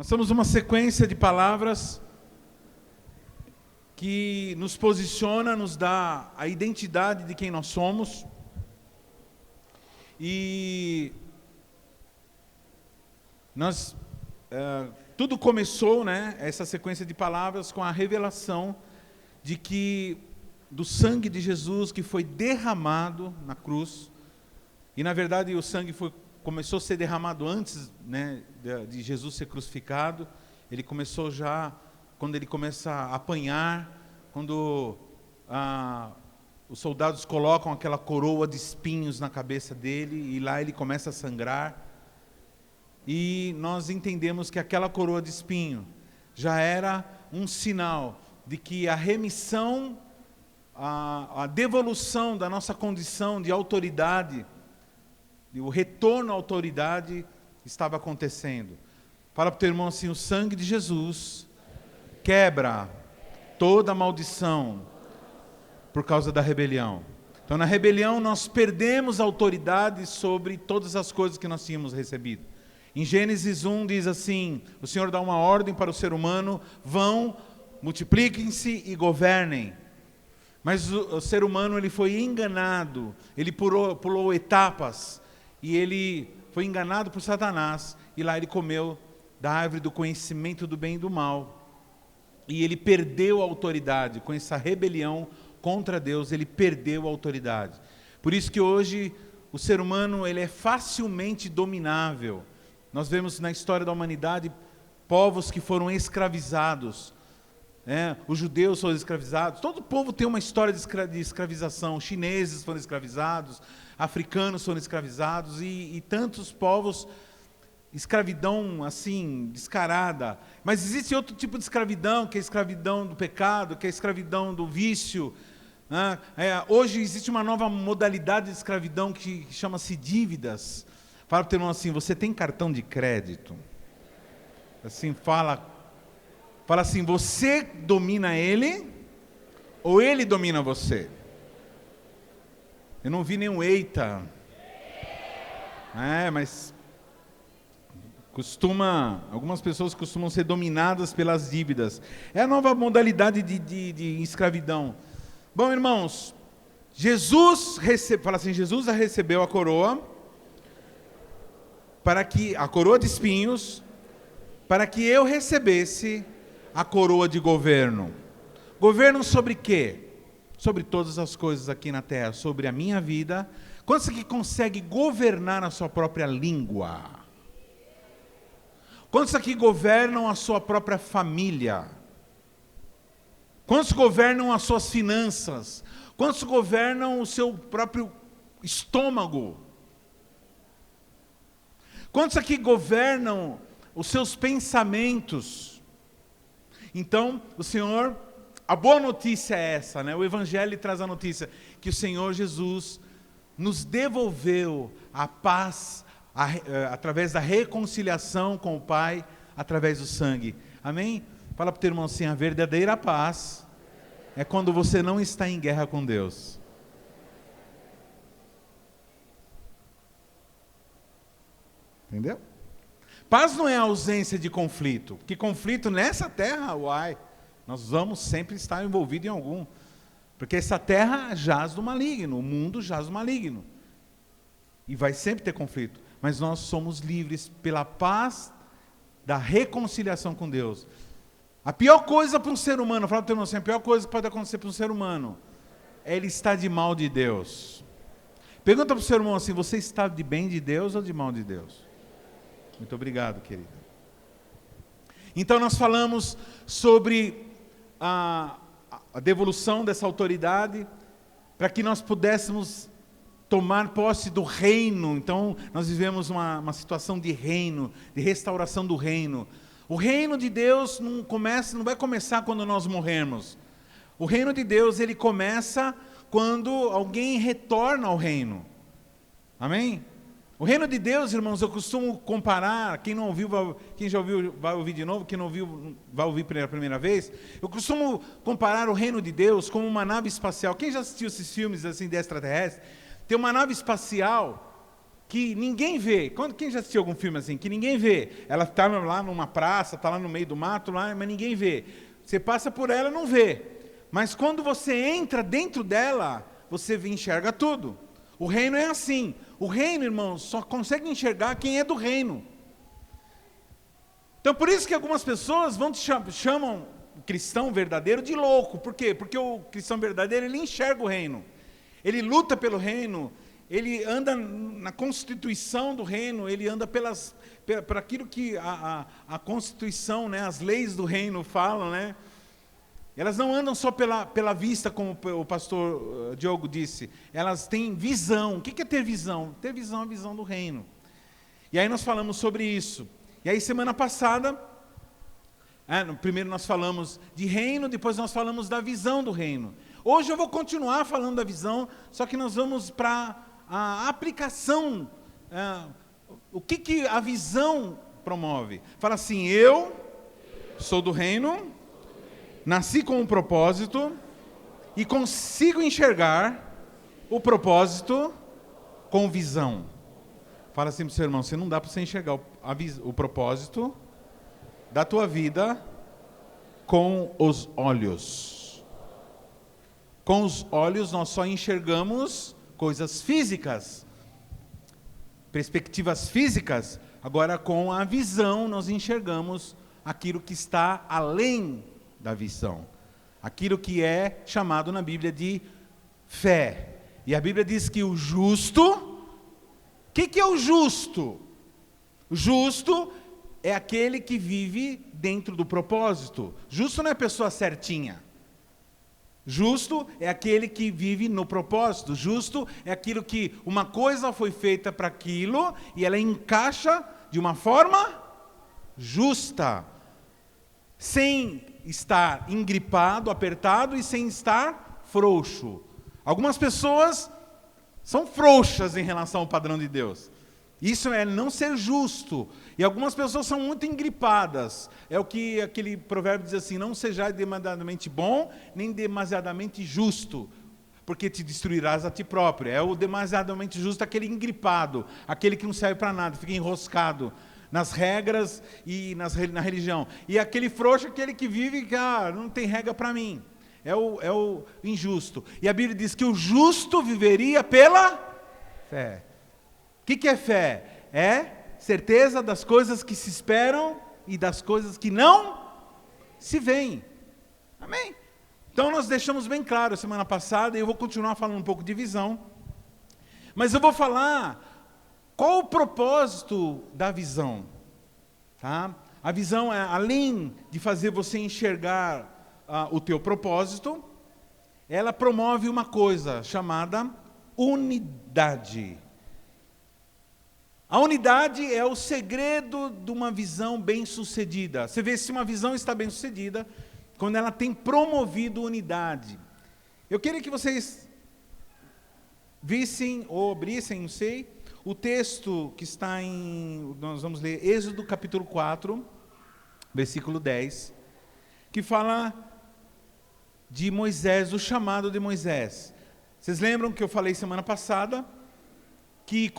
Nós temos uma sequência de palavras que nos posiciona, nos dá a identidade de quem nós somos. E tudo começou, essa sequência de palavras, com a revelação de que do sangue de Jesus que foi derramado na cruz. E na verdade o sangue começou a ser derramado antes, de Jesus ser crucificado. Ele começou já quando ele começa a apanhar, quando os soldados colocam aquela coroa de espinhos na cabeça dele, e lá ele começa a sangrar. E nós entendemos que aquela coroa de espinho já era um sinal de que a remissão, a devolução da nossa condição de autoridade, o retorno à autoridade estava acontecendo. Fala para o teu irmão assim: o sangue de Jesus quebra toda maldição por causa da rebelião. Então, na rebelião, nós perdemos a autoridade sobre todas as coisas que nós tínhamos recebido. Em Gênesis 1 diz assim: o Senhor dá uma ordem para o ser humano: vão, multipliquem-se e governem. Mas o ser humano, ele foi enganado, ele pulou etapas, e ele foi enganado por Satanás, e lá ele comeu da árvore do conhecimento do bem e do mal. E ele perdeu a autoridade. Com essa rebelião contra Deus, ele perdeu a autoridade. Por isso que hoje o ser humano, ele é facilmente dominável. Nós vemos na história da humanidade povos que foram escravizados. Os judeus foram escravizados. Todo povo tem uma história de escravização. Os chineses foram escravizados, africanos foram escravizados, e tantos povos. Escravidão assim, descarada. Mas existe outro tipo de escravidão, que é a escravidão do pecado, que é a escravidão do vício. Hoje existe uma nova modalidade de escravidão que chama-se dívidas. Fala para o teu irmão assim: você tem cartão de crédito? Assim, fala assim: você domina ele ou ele domina você? Eu não vi nenhum eita. Mas algumas pessoas costumam ser dominadas pelas dívidas. É a nova modalidade de escravidão. Bom, irmãos, Jesus recebeu a coroa, a coroa de espinhos, para que eu recebesse a coroa de governo. Governo sobre quê? Sobre todas as coisas aqui na terra, sobre a minha vida. Quantos aqui consegue governar a sua própria língua? Quantos aqui governam a sua própria família? Quantos governam as suas finanças? Quantos governam o seu próprio estômago? Quantos aqui governam os seus pensamentos? Então, a boa notícia é essa, O Evangelho traz a notícia que o Senhor Jesus nos devolveu a paz através da reconciliação com o Pai, através do sangue. Amém? Fala para o teu irmão assim: a verdadeira paz é quando você não está em guerra com Deus. Entendeu? Paz não é a ausência de conflito, porque conflito nessa terra, nós vamos sempre estar envolvidos em algum, porque essa terra jaz do maligno, o mundo jaz do maligno, e vai sempre ter conflito. Mas nós somos livres pela paz da reconciliação com Deus. A pior coisa para um ser humano, fala para o teu irmão assim: a pior coisa que pode acontecer para um ser humano é ele estar de mal de Deus. Pergunta para o seu irmão assim: você está de bem de Deus ou de mal de Deus? Muito obrigado, querida. Então nós falamos sobre a devolução dessa autoridade, para que nós pudéssemos tomar posse do reino. Então nós vivemos uma situação de reino, de restauração do reino. O reino de Deus não vai começar quando nós morrermos. O reino de Deus, ele começa quando alguém retorna ao reino. Amém? O reino de Deus, irmãos, eu costumo comparar, quem não ouviu, quem já ouviu vai ouvir de novo, quem não ouviu vai ouvir pela primeira vez. Eu costumo comparar o reino de Deus como uma nave espacial. Quem já assistiu esses filmes assim de extraterrestre? Tem uma nave espacial que ninguém vê. Quem já assistiu algum filme assim, que ninguém vê? Ela está lá numa praça, está lá no meio do mato, lá, mas ninguém vê. Você passa por ela e não vê. Mas quando você entra dentro dela, você enxerga tudo. O reino é assim. O reino, irmãos, só consegue enxergar quem é do reino. Então, por isso que algumas pessoas chamam o cristão verdadeiro de louco. Por quê? Porque o cristão verdadeiro, ele enxerga o reino. Ele luta pelo reino. Ele anda na constituição do reino. Ele anda por aquilo que a constituição, né, as leis do reino falam, né? Elas não andam só pela vista, como o pastor Diogo disse. Elas têm visão. O que é ter visão? Ter visão é a visão do reino. E aí nós falamos sobre isso. E aí semana passada, primeiro nós falamos de reino, depois nós falamos da visão do reino. Hoje eu vou continuar falando da visão, só que nós vamos para a aplicação. O que a visão promove? Fala assim, eu sou do reino, nasci com um propósito e consigo enxergar o propósito com visão. Fala assim para o seu irmão, não dá para você enxergar o propósito da tua vida com os olhos. Com os olhos nós só enxergamos coisas físicas, perspectivas físicas. Agora com a visão nós enxergamos aquilo que está além da visão. Aquilo que é chamado na Bíblia de fé. E a Bíblia diz que o justo... O que é o justo? O justo é aquele que vive dentro do propósito. Justo não é a pessoa certinha. Justo é aquele que vive no propósito. Justo é aquilo que uma coisa foi feita para aquilo e ela encaixa de uma forma justa. Sem estar engripado, apertado e sem estar frouxo. Algumas pessoas são frouxas em relação ao padrão de Deus. Isso é não ser justo. E algumas pessoas são muito engripadas. É o que aquele provérbio diz assim, não seja demasiadamente bom, nem demasiadamente justo, porque te destruirás a ti próprio. É o demasiadamente justo, aquele engripado, aquele que não serve para nada, fica enroscado nas regras e na religião. E aquele frouxo, aquele que vive, não tem regra para mim. É o injusto. E a Bíblia diz que o justo viveria pela fé. O que é fé? É certeza das coisas que se esperam e das coisas que não se veem. Amém? Então nós deixamos bem claro semana passada, e eu vou continuar falando um pouco de visão. Mas eu vou falar qual o propósito da visão. Tá? A visão é, além de fazer você enxergar o teu propósito, ela promove uma coisa chamada unidade. A unidade é o segredo de uma visão bem-sucedida. Você vê se uma visão está bem-sucedida quando ela tem promovido unidade. Eu queria que vocês vissem ou abrissem, não sei, o texto que está nós vamos ler Êxodo capítulo 4, versículo 10, que fala de Moisés, o chamado de Moisés. Vocês lembram que eu falei semana passada que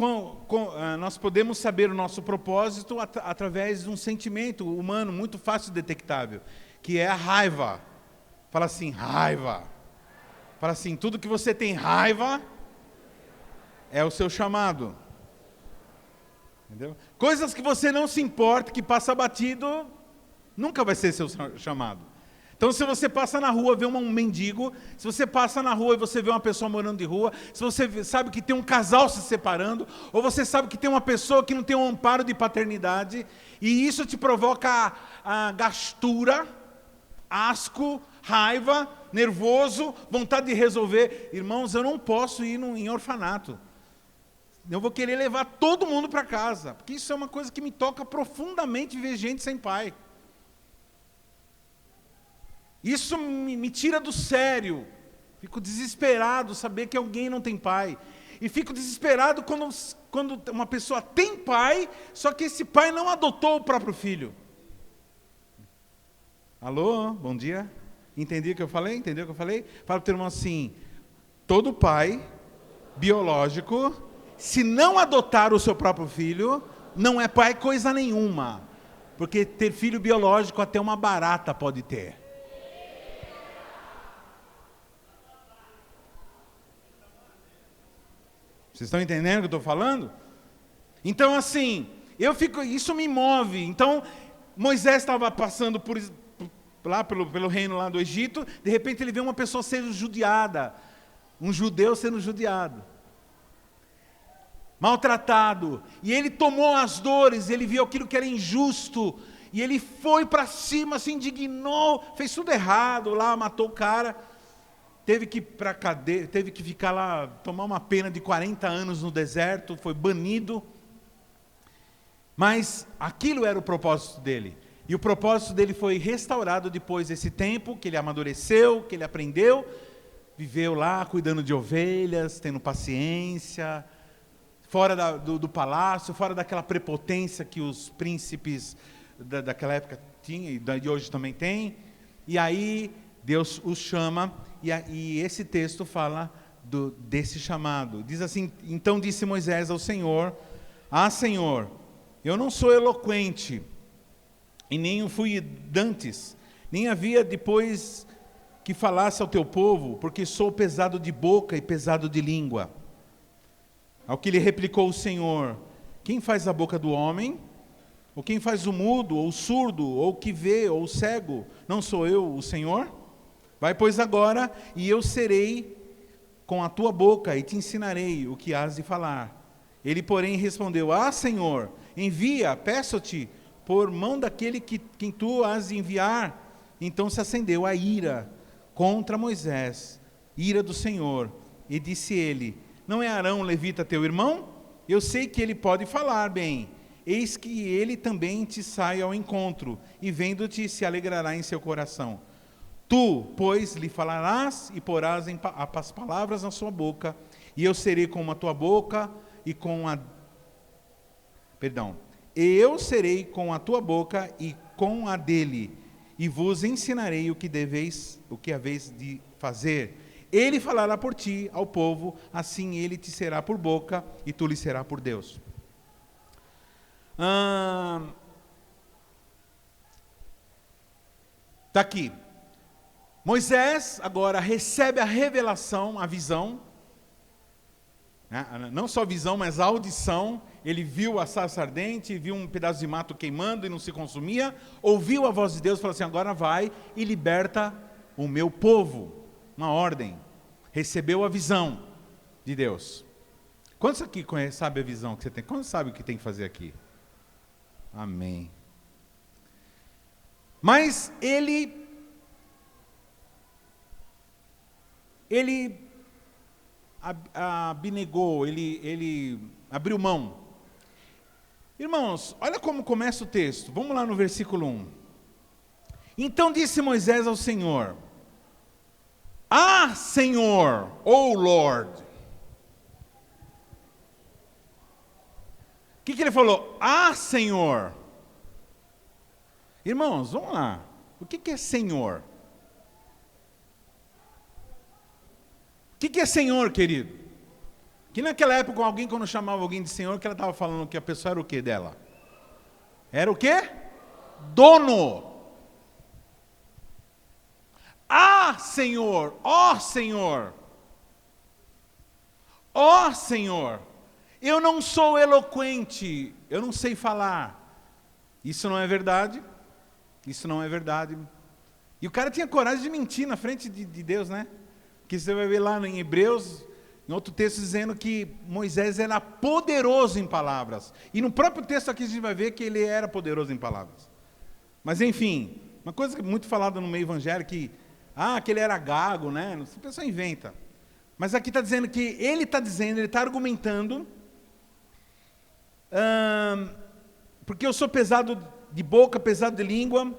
nós podemos saber o nosso propósito através de um sentimento humano muito fácil detectável, que é a raiva. Fala assim, raiva. Fala assim, tudo que você tem raiva é o seu chamado. Entendeu? Coisas que você não se importa, que passa batido, nunca vai ser seu chamado. Então, se você passa na rua e vê um mendigo, se você passa na rua e você vê uma pessoa morando de rua, se você sabe que tem um casal se separando, ou você sabe que tem uma pessoa que não tem um amparo de paternidade, e isso te provoca a gastura, asco, raiva, nervoso, vontade de resolver. Irmãos, eu não posso ir em orfanato. Eu vou querer levar todo mundo para casa, porque isso é uma coisa que me toca profundamente, ver gente sem pai. Isso me tira do sério. Fico desesperado saber que alguém não tem pai. E fico desesperado quando uma pessoa tem pai, só que esse pai não adotou o próprio filho. Alô, bom dia. Entendi o que eu falei? Entendeu o que eu falei? Fala para o teu irmão assim, todo pai biológico se não adotar o seu próprio filho, não é pai coisa nenhuma. Porque ter filho biológico até uma barata pode ter. Vocês estão entendendo o que eu estou falando? Então assim, isso me move. Então, Moisés estava passando lá pelo reino lá do Egito, de repente ele vê uma pessoa sendo judiada, um judeu sendo judiado, maltratado, e ele tomou as dores, ele viu aquilo que era injusto, e ele foi para cima, se indignou, fez tudo errado lá, matou o cara, teve que ir para a cadeia, teve que ficar lá, tomar uma pena de 40 anos no deserto, foi banido, mas aquilo era o propósito dele. E o propósito dele foi restaurado depois desse tempo, que ele amadureceu, que ele aprendeu, viveu lá cuidando de ovelhas, tendo paciência, fora do palácio, fora daquela prepotência que os príncipes daquela época tinham, e de hoje também tem. E aí Deus os chama, e esse texto fala desse chamado. Diz assim: então disse Moisés ao Senhor, Senhor, eu não sou eloquente, e nem o fui dantes, nem havia depois que falasse ao teu povo, porque sou pesado de boca e pesado de língua. Ao que lhe replicou o Senhor: quem faz a boca do homem? Ou quem faz o mudo, ou o surdo, ou o que vê, ou o cego? Não sou eu, o Senhor? Vai, pois, agora, e eu serei com a tua boca, e te ensinarei o que hás de falar. Ele, porém, respondeu: Senhor, envia, peço-te, por mão daquele quem tu has de enviar. Então se acendeu a ira contra Moisés, ira do Senhor, e disse ele: não é Arão levita teu irmão? Eu sei que ele pode falar bem, eis que ele também te sai ao encontro, e vendo-te se alegrará em seu coração. Tu, pois, lhe falarás e porás as palavras na sua boca, e eu serei com a tua boca e eu serei com a tua boca e com a dele, e vos ensinarei o que haveis de fazer. Ele falará por ti ao povo, assim ele te será por boca, e tu lhe será por Deus. Está aqui. Moisés agora recebe a revelação, a visão, não só a visão, mas a audição. Ele viu a sarça ardente, viu um pedaço de mato queimando e não se consumia, ouviu a voz de Deus e falou assim: agora vai e liberta o meu povo. Uma ordem. Recebeu a visão de Deus. Quantos aqui sabe a visão que você tem? Quantos sabe o que tem que fazer aqui? Amém. Mas ele abnegou, ele abriu mão. Irmãos, olha como começa o texto. Vamos lá no versículo 1. Então disse Moisés ao Senhor: Senhor, oh Lord. O que ele falou? Senhor. Irmãos, vamos lá. O que é Senhor? O que é Senhor, querido? Que naquela época, alguém quando chamava alguém de Senhor, que ela estava falando que a pessoa era o que dela? Era o quê? Dono. Senhor, ó Senhor. Ó Senhor, eu não sou eloquente, eu não sei falar. Isso não é verdade? Isso não é verdade. E o cara tinha coragem de mentir na frente de Deus, né? Que você vai ver lá em Hebreus, em outro texto, dizendo que Moisés era poderoso em palavras. E no próprio texto aqui a gente vai ver que ele era poderoso em palavras. Mas enfim, uma coisa muito falada no meio evangélico, que ele era gago, né? A pessoa inventa. Mas aqui está dizendo que ele está argumentando, porque eu sou pesado de boca, pesado de língua.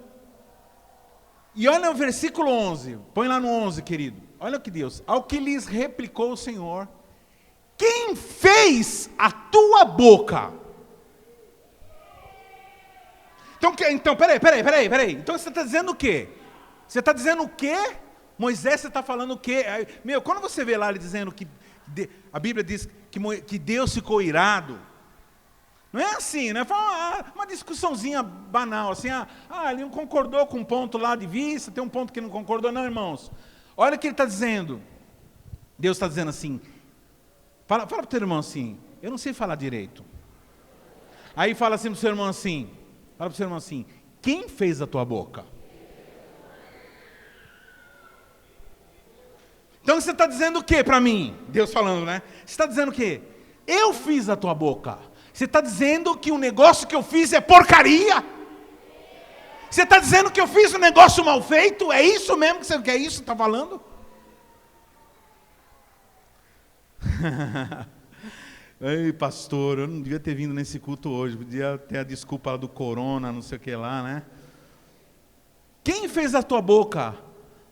E olha o versículo 11, põe lá no 11, querido. Olha o que Deus, ao que lhes replicou o Senhor: quem fez a tua boca? Então, peraí. Então você está dizendo o quê? Você está dizendo o quê? Moisés, você está falando o quê? Quando você vê lá ele dizendo que A Bíblia diz que Deus ficou irado. Não é assim, né? Foi uma discussãozinha banal, assim, ele não concordou com um ponto lá de vista, tem um ponto que não concordou. Não, irmãos. Olha o que ele está dizendo. Deus está dizendo assim, fala para o teu irmão assim, eu não sei falar direito. Aí fala assim para o seu irmão assim, fala para o seu irmão assim, quem fez a tua boca? Então você está dizendo o que para mim? Deus falando, né? Você está dizendo o quê? Eu fiz a tua boca. Você está dizendo que o negócio que eu fiz é porcaria? Você está dizendo que eu fiz um negócio mal feito? É isso mesmo que é isso que está falando? Ei, pastor, eu não devia ter vindo nesse culto hoje. Podia ter a desculpa lá do corona, não sei o que lá, né? Quem fez a tua boca?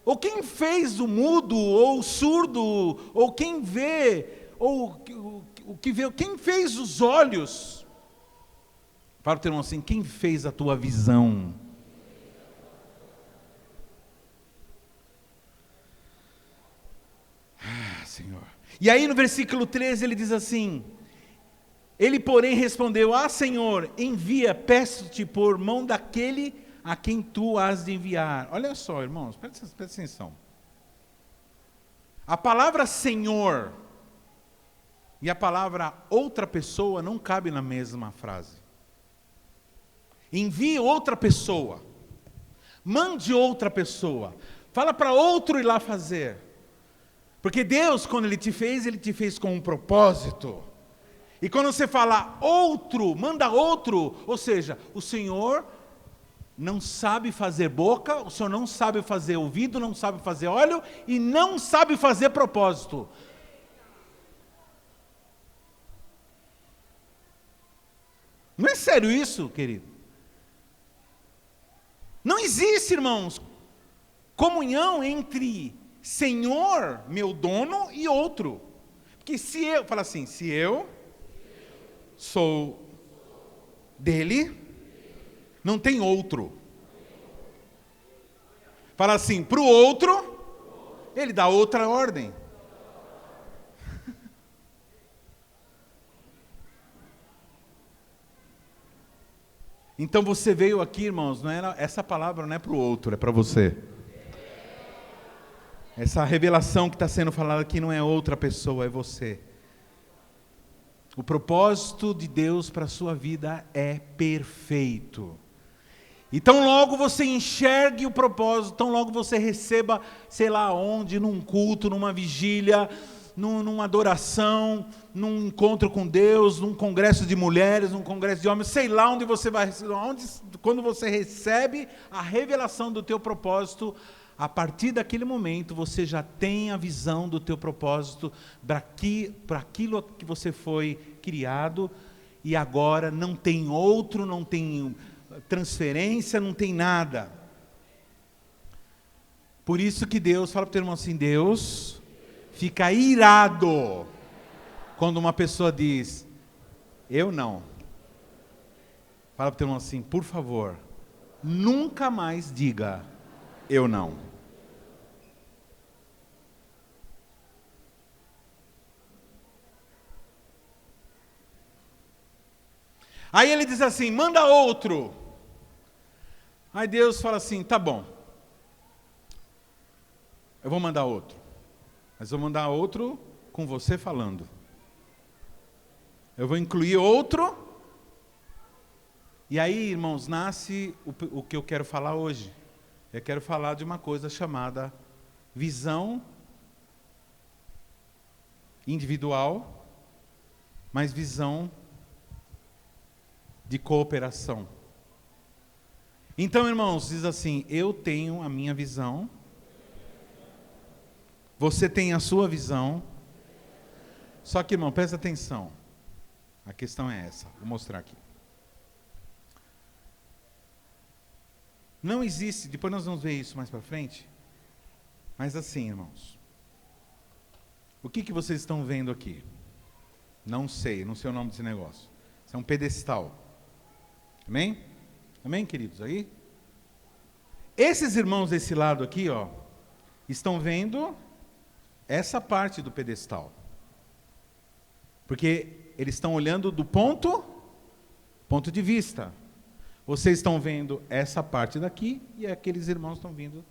Ou quem fez o mudo, ou o surdo, ou quem vê, ou o que vê, quem fez os olhos? Fala para o teu irmão assim, quem fez a tua visão? Senhor. E aí no versículo 13 ele diz assim, ele porém respondeu, Senhor, envia, peço-te por mão daquele a quem tu has de enviar. Olha só, irmãos, presta atenção. A palavra Senhor e a palavra outra pessoa não cabem na mesma frase. Envie outra pessoa. Mande outra pessoa. Fala para outro ir lá fazer. Porque Deus, quando Ele te fez com um propósito. E quando você fala outro, manda outro, ou seja, o Senhor não sabe fazer boca, o Senhor não sabe fazer ouvido, não sabe fazer olho e não sabe fazer propósito. Não é sério isso, querido? Não existe, irmãos, comunhão entre Senhor, meu dono, e outro. Porque se eu, fala assim, se eu sou dele, não tem outro. Fala assim, para o outro, ele dá outra ordem. Então você veio aqui, irmãos, essa palavra não é para o outro, é para você. Essa revelação que está sendo falada aqui não é outra pessoa, é você. O propósito de Deus para a sua vida é perfeito. E tão logo você enxergue o propósito, tão logo você receba, sei lá onde, num culto, numa vigília, numa adoração, num encontro com Deus, num congresso de mulheres, num congresso de homens, sei lá onde você vai, quando você recebe a revelação do teu propósito, a partir daquele momento você já tem a visão do teu propósito para aquilo que você foi criado, e agora não tem outro, não tem transferência, não tem nada. Por isso que Deus, fala para o teu irmão assim, Deus fica irado quando uma pessoa diz, eu não. Fala para o teu irmão assim, por favor, nunca mais diga, eu não. Aí ele diz assim, manda outro. Aí Deus fala assim, tá bom, eu vou mandar outro. Mas vou mandar outro com você falando. Eu vou incluir outro. E aí, irmãos, nasce o que eu quero falar hoje. Eu quero falar de uma coisa chamada visão individual, mas visão de cooperação. Então, irmãos, diz assim, eu tenho a minha visão, você tem a sua visão, só que, irmão, presta atenção, a questão é essa, vou mostrar aqui. Não existe, depois nós vamos ver isso mais para frente, mas assim, irmãos, o que vocês estão vendo aqui? Não sei o nome desse negócio, isso é um pedestal, amém? Amém, queridos, aí? Esses irmãos desse lado aqui, ó, estão vendo essa parte do pedestal. Porque eles estão olhando do ponto de vista. Vocês estão vendo essa parte daqui e aqueles irmãos estão vendo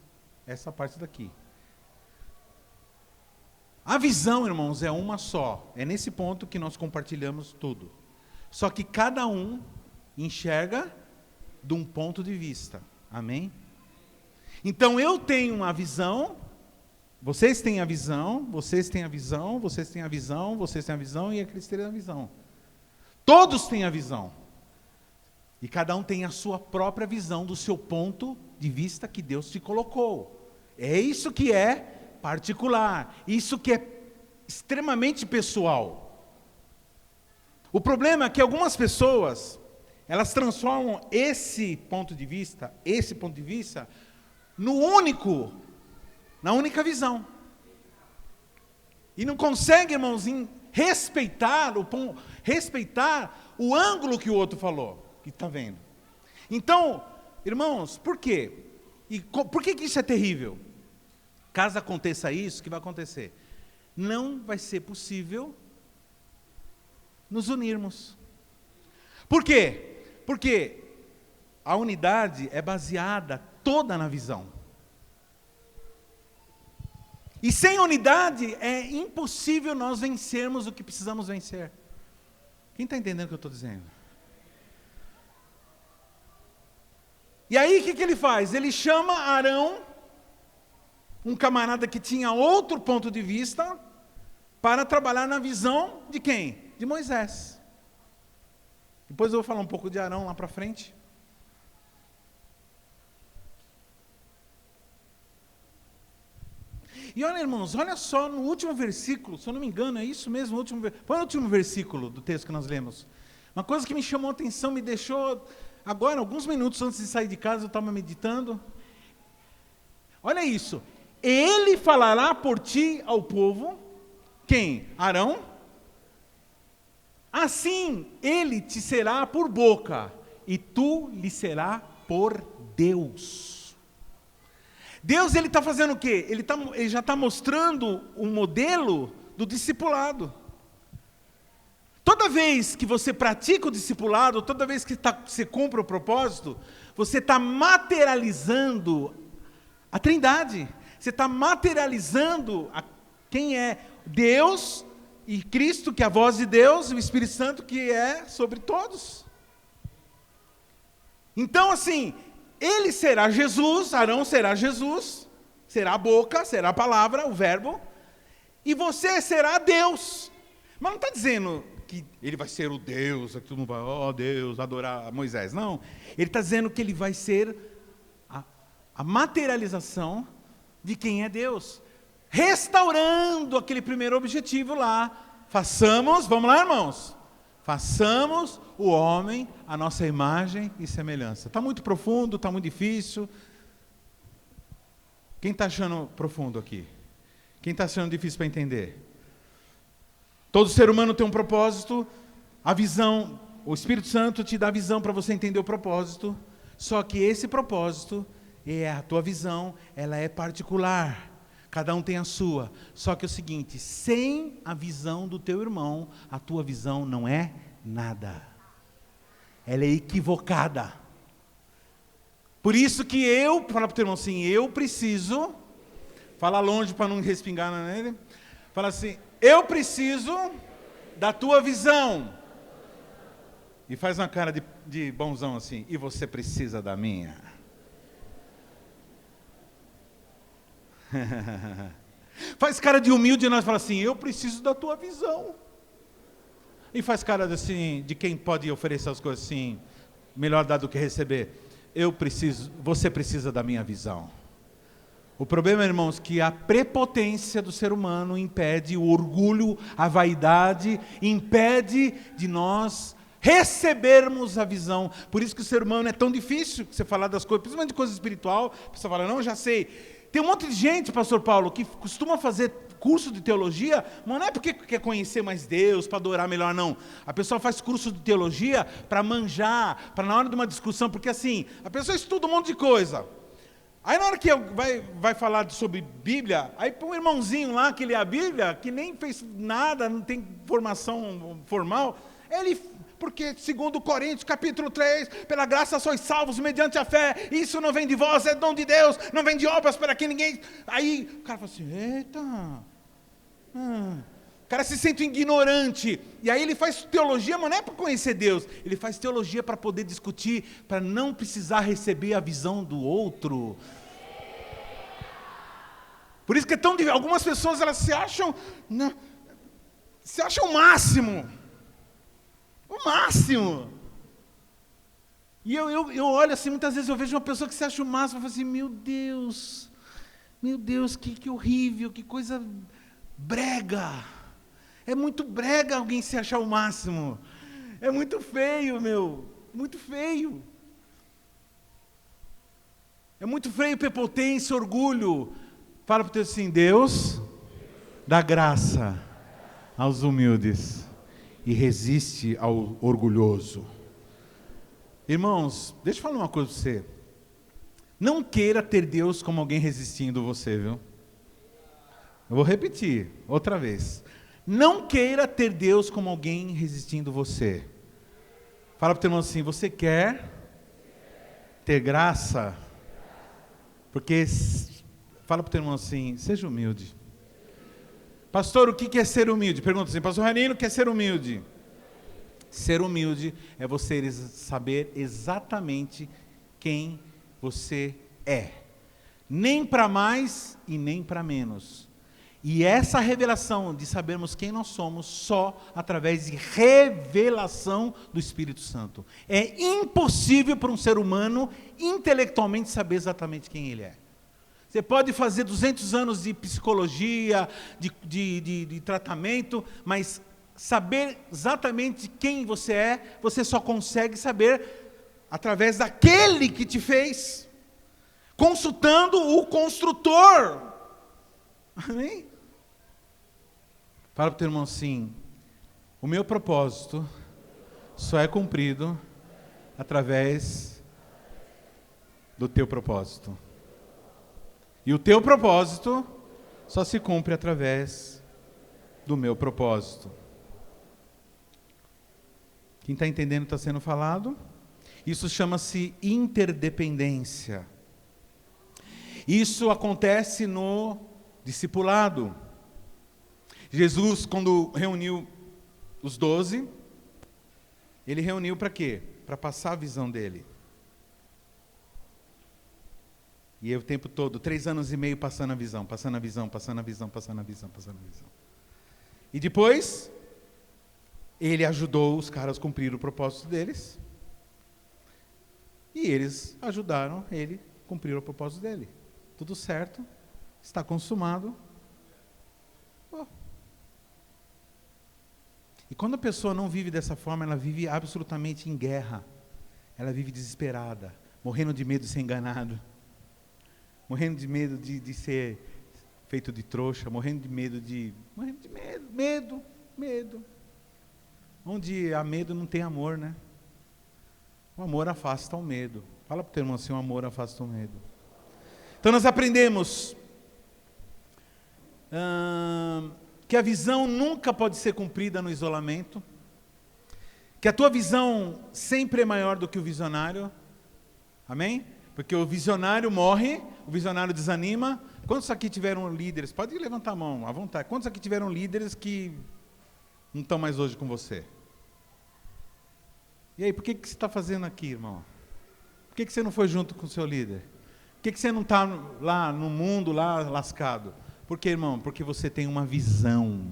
essa parte daqui. A visão, irmãos, é uma só. É nesse ponto que nós compartilhamos tudo. Só que cada um enxerga de um ponto de vista. Amém? Então eu tenho uma visão, vocês têm a visão, vocês têm a visão, vocês têm a visão, vocês têm a visão e aqueles têm a visão. Todos têm a visão. E cada um tem a sua própria visão do seu ponto de vista que Deus te colocou. É isso que é particular, isso que é extremamente pessoal. O problema é que algumas pessoas, elas transformam esse ponto de vista, na única visão. E não consegue, irmãos, respeitar o ângulo que o outro falou, que está vendo. Então, irmãos, por quê? E por que isso é terrível? Caso aconteça isso, o que vai acontecer? Não vai ser possível nos unirmos. Por quê? Porque a unidade é baseada toda na visão. E sem unidade é impossível nós vencermos o que precisamos vencer. Quem está entendendo o que eu estou dizendo? E aí o que ele faz? Ele chama Arão, um camarada que tinha outro ponto de vista, para trabalhar na visão de quem? De Moisés. Depois eu vou falar um pouco de Arão lá para frente. E olha, irmãos, olha só no último versículo, se eu não me engano, é isso mesmo, põe o último versículo do texto que nós lemos. Uma coisa que me chamou a atenção, me deixou, agora, alguns minutos antes de sair de casa, eu estava meditando. Olha isso. Ele falará por ti ao povo, quem? Arão? Assim ele te será por boca, e tu lhe será por Deus. Deus, ele está fazendo o quê? Ele já está mostrando um modelo do discipulado. Toda vez que você pratica o discipulado, toda vez que você cumpre o propósito, você está materializando a Trindade. Você está materializando quem é Deus e Cristo, que é a voz de Deus, e o Espírito Santo, que é sobre todos. Então, assim, ele será Jesus, Arão será Jesus, será a boca, será a palavra, o verbo, e você será Deus. Mas não está dizendo que ele vai ser o Deus, que todo mundo vai, ó Deus, adorar Moisés. Não, ele está dizendo que ele vai ser a materialização de quem é Deus, restaurando aquele primeiro objetivo lá. Vamos lá, irmãos, façamos o homem a nossa imagem e semelhança. Está muito profundo, está muito difícil. Quem está achando profundo aqui? Quem está achando difícil para entender? Todo ser humano tem um propósito, a visão, o Espírito Santo te dá a visão para você entender o propósito, só que esse propósito, a tua visão, ela é particular, cada um tem a sua, só que é o seguinte, sem a visão do teu irmão, a tua visão não é nada, ela é equivocada. Por isso que fala para o teu irmão assim, eu preciso, fala longe para não respingar nele, fala assim, eu preciso da tua visão. E faz uma cara de bonzão assim, e você precisa da minha. Faz cara de humilde e nós fala assim, eu preciso da tua visão. E faz cara assim, de quem pode oferecer as coisas assim, melhor dar do que receber. Você precisa da minha visão. O problema, irmãos, que a prepotência do ser humano impede, o orgulho, a vaidade, impede de nós recebermos a visão. Por isso que o ser humano é tão difícil você falar das coisas, principalmente de coisa espiritual, a pessoa fala, não, já sei. Tem um monte de gente, pastor Paulo, que costuma fazer curso de teologia, mas não é porque quer conhecer mais Deus, para adorar melhor, não. A pessoa faz curso de teologia para manjar, para na hora de uma discussão, porque assim, a pessoa estuda um monte de coisa. Aí na hora que vai falar sobre Bíblia, aí põe um irmãozinho lá que lê a Bíblia, que nem fez nada, não tem formação formal, porque segundo Coríntios capítulo 3, pela graça sois salvos mediante a fé, isso não vem de vós, é dom de Deus, não vem de obras para que ninguém... Aí o cara fala assim, eita... O cara se sente ignorante, e aí ele faz teologia, mas não é para conhecer Deus, ele faz teologia para poder discutir, para não precisar receber a visão do outro. Por isso que é tão difícil, algumas pessoas elas se acham o máximo, e eu olho assim, muitas vezes eu vejo uma pessoa que se acha o máximo, eu falo assim, meu Deus, que horrível, que coisa brega. É muito brega alguém se achar o máximo. É muito feio, muito feio. É muito feio prepotência, orgulho. Fala para o teu assim, Deus dá graça aos humildes e resiste ao orgulhoso. Irmãos, deixa eu falar uma coisa para você. Não queira ter Deus como alguém resistindo você, viu? Eu vou repetir outra vez. Não queira ter Deus como alguém resistindo você. Fala para o teu irmão assim, você quer ter graça? Porque, fala para o teu irmão assim, seja humilde. Pastor, o que é ser humilde? Pergunta assim, pastor Ranino, o que é ser humilde? Ser humilde é você saber exatamente quem você é. Nem para mais e nem para menos. E essa revelação de sabermos quem nós somos só através de revelação do Espírito Santo. É impossível para um ser humano intelectualmente saber exatamente quem ele é. Você pode fazer 200 anos de psicologia, de tratamento, mas saber exatamente quem você é, você só consegue saber através daquele que te fez, consultando o construtor. Amém? Fala para o teu irmão assim, o meu propósito só é cumprido através do teu propósito. E o teu propósito só se cumpre através do meu propósito. Quem está entendendo está sendo falado? Isso chama-se interdependência. Isso acontece no discipulado. Jesus, quando reuniu os 12, ele reuniu para quê? Para passar a visão dele. E o tempo todo, 3 anos e meio passando a visão. E depois, ele ajudou os caras a cumprir o propósito deles. E eles ajudaram ele a cumprir o propósito dele. Tudo certo, está consumado. E quando a pessoa não vive dessa forma, ela vive absolutamente em guerra. Ela vive desesperada, morrendo de medo de ser enganado, morrendo de medo de ser feito de trouxa, morrendo de medo. Onde há medo não tem amor, né? O amor afasta o medo. Fala para o teu irmão assim, o amor afasta o medo. Então nós aprendemos que a visão nunca pode ser cumprida no isolamento, que a tua visão sempre é maior do que o visionário, amém? Porque o visionário morre, o visionário desanima. Quantos aqui tiveram líderes? Pode levantar a mão, à vontade. Quantos aqui tiveram líderes que não estão mais hoje com você? E aí, por que você está fazendo aqui, irmão? Por que você não foi junto com o seu líder? Por que você não está lá no mundo, lá lascado? Por quê, irmão? Porque você tem uma visão.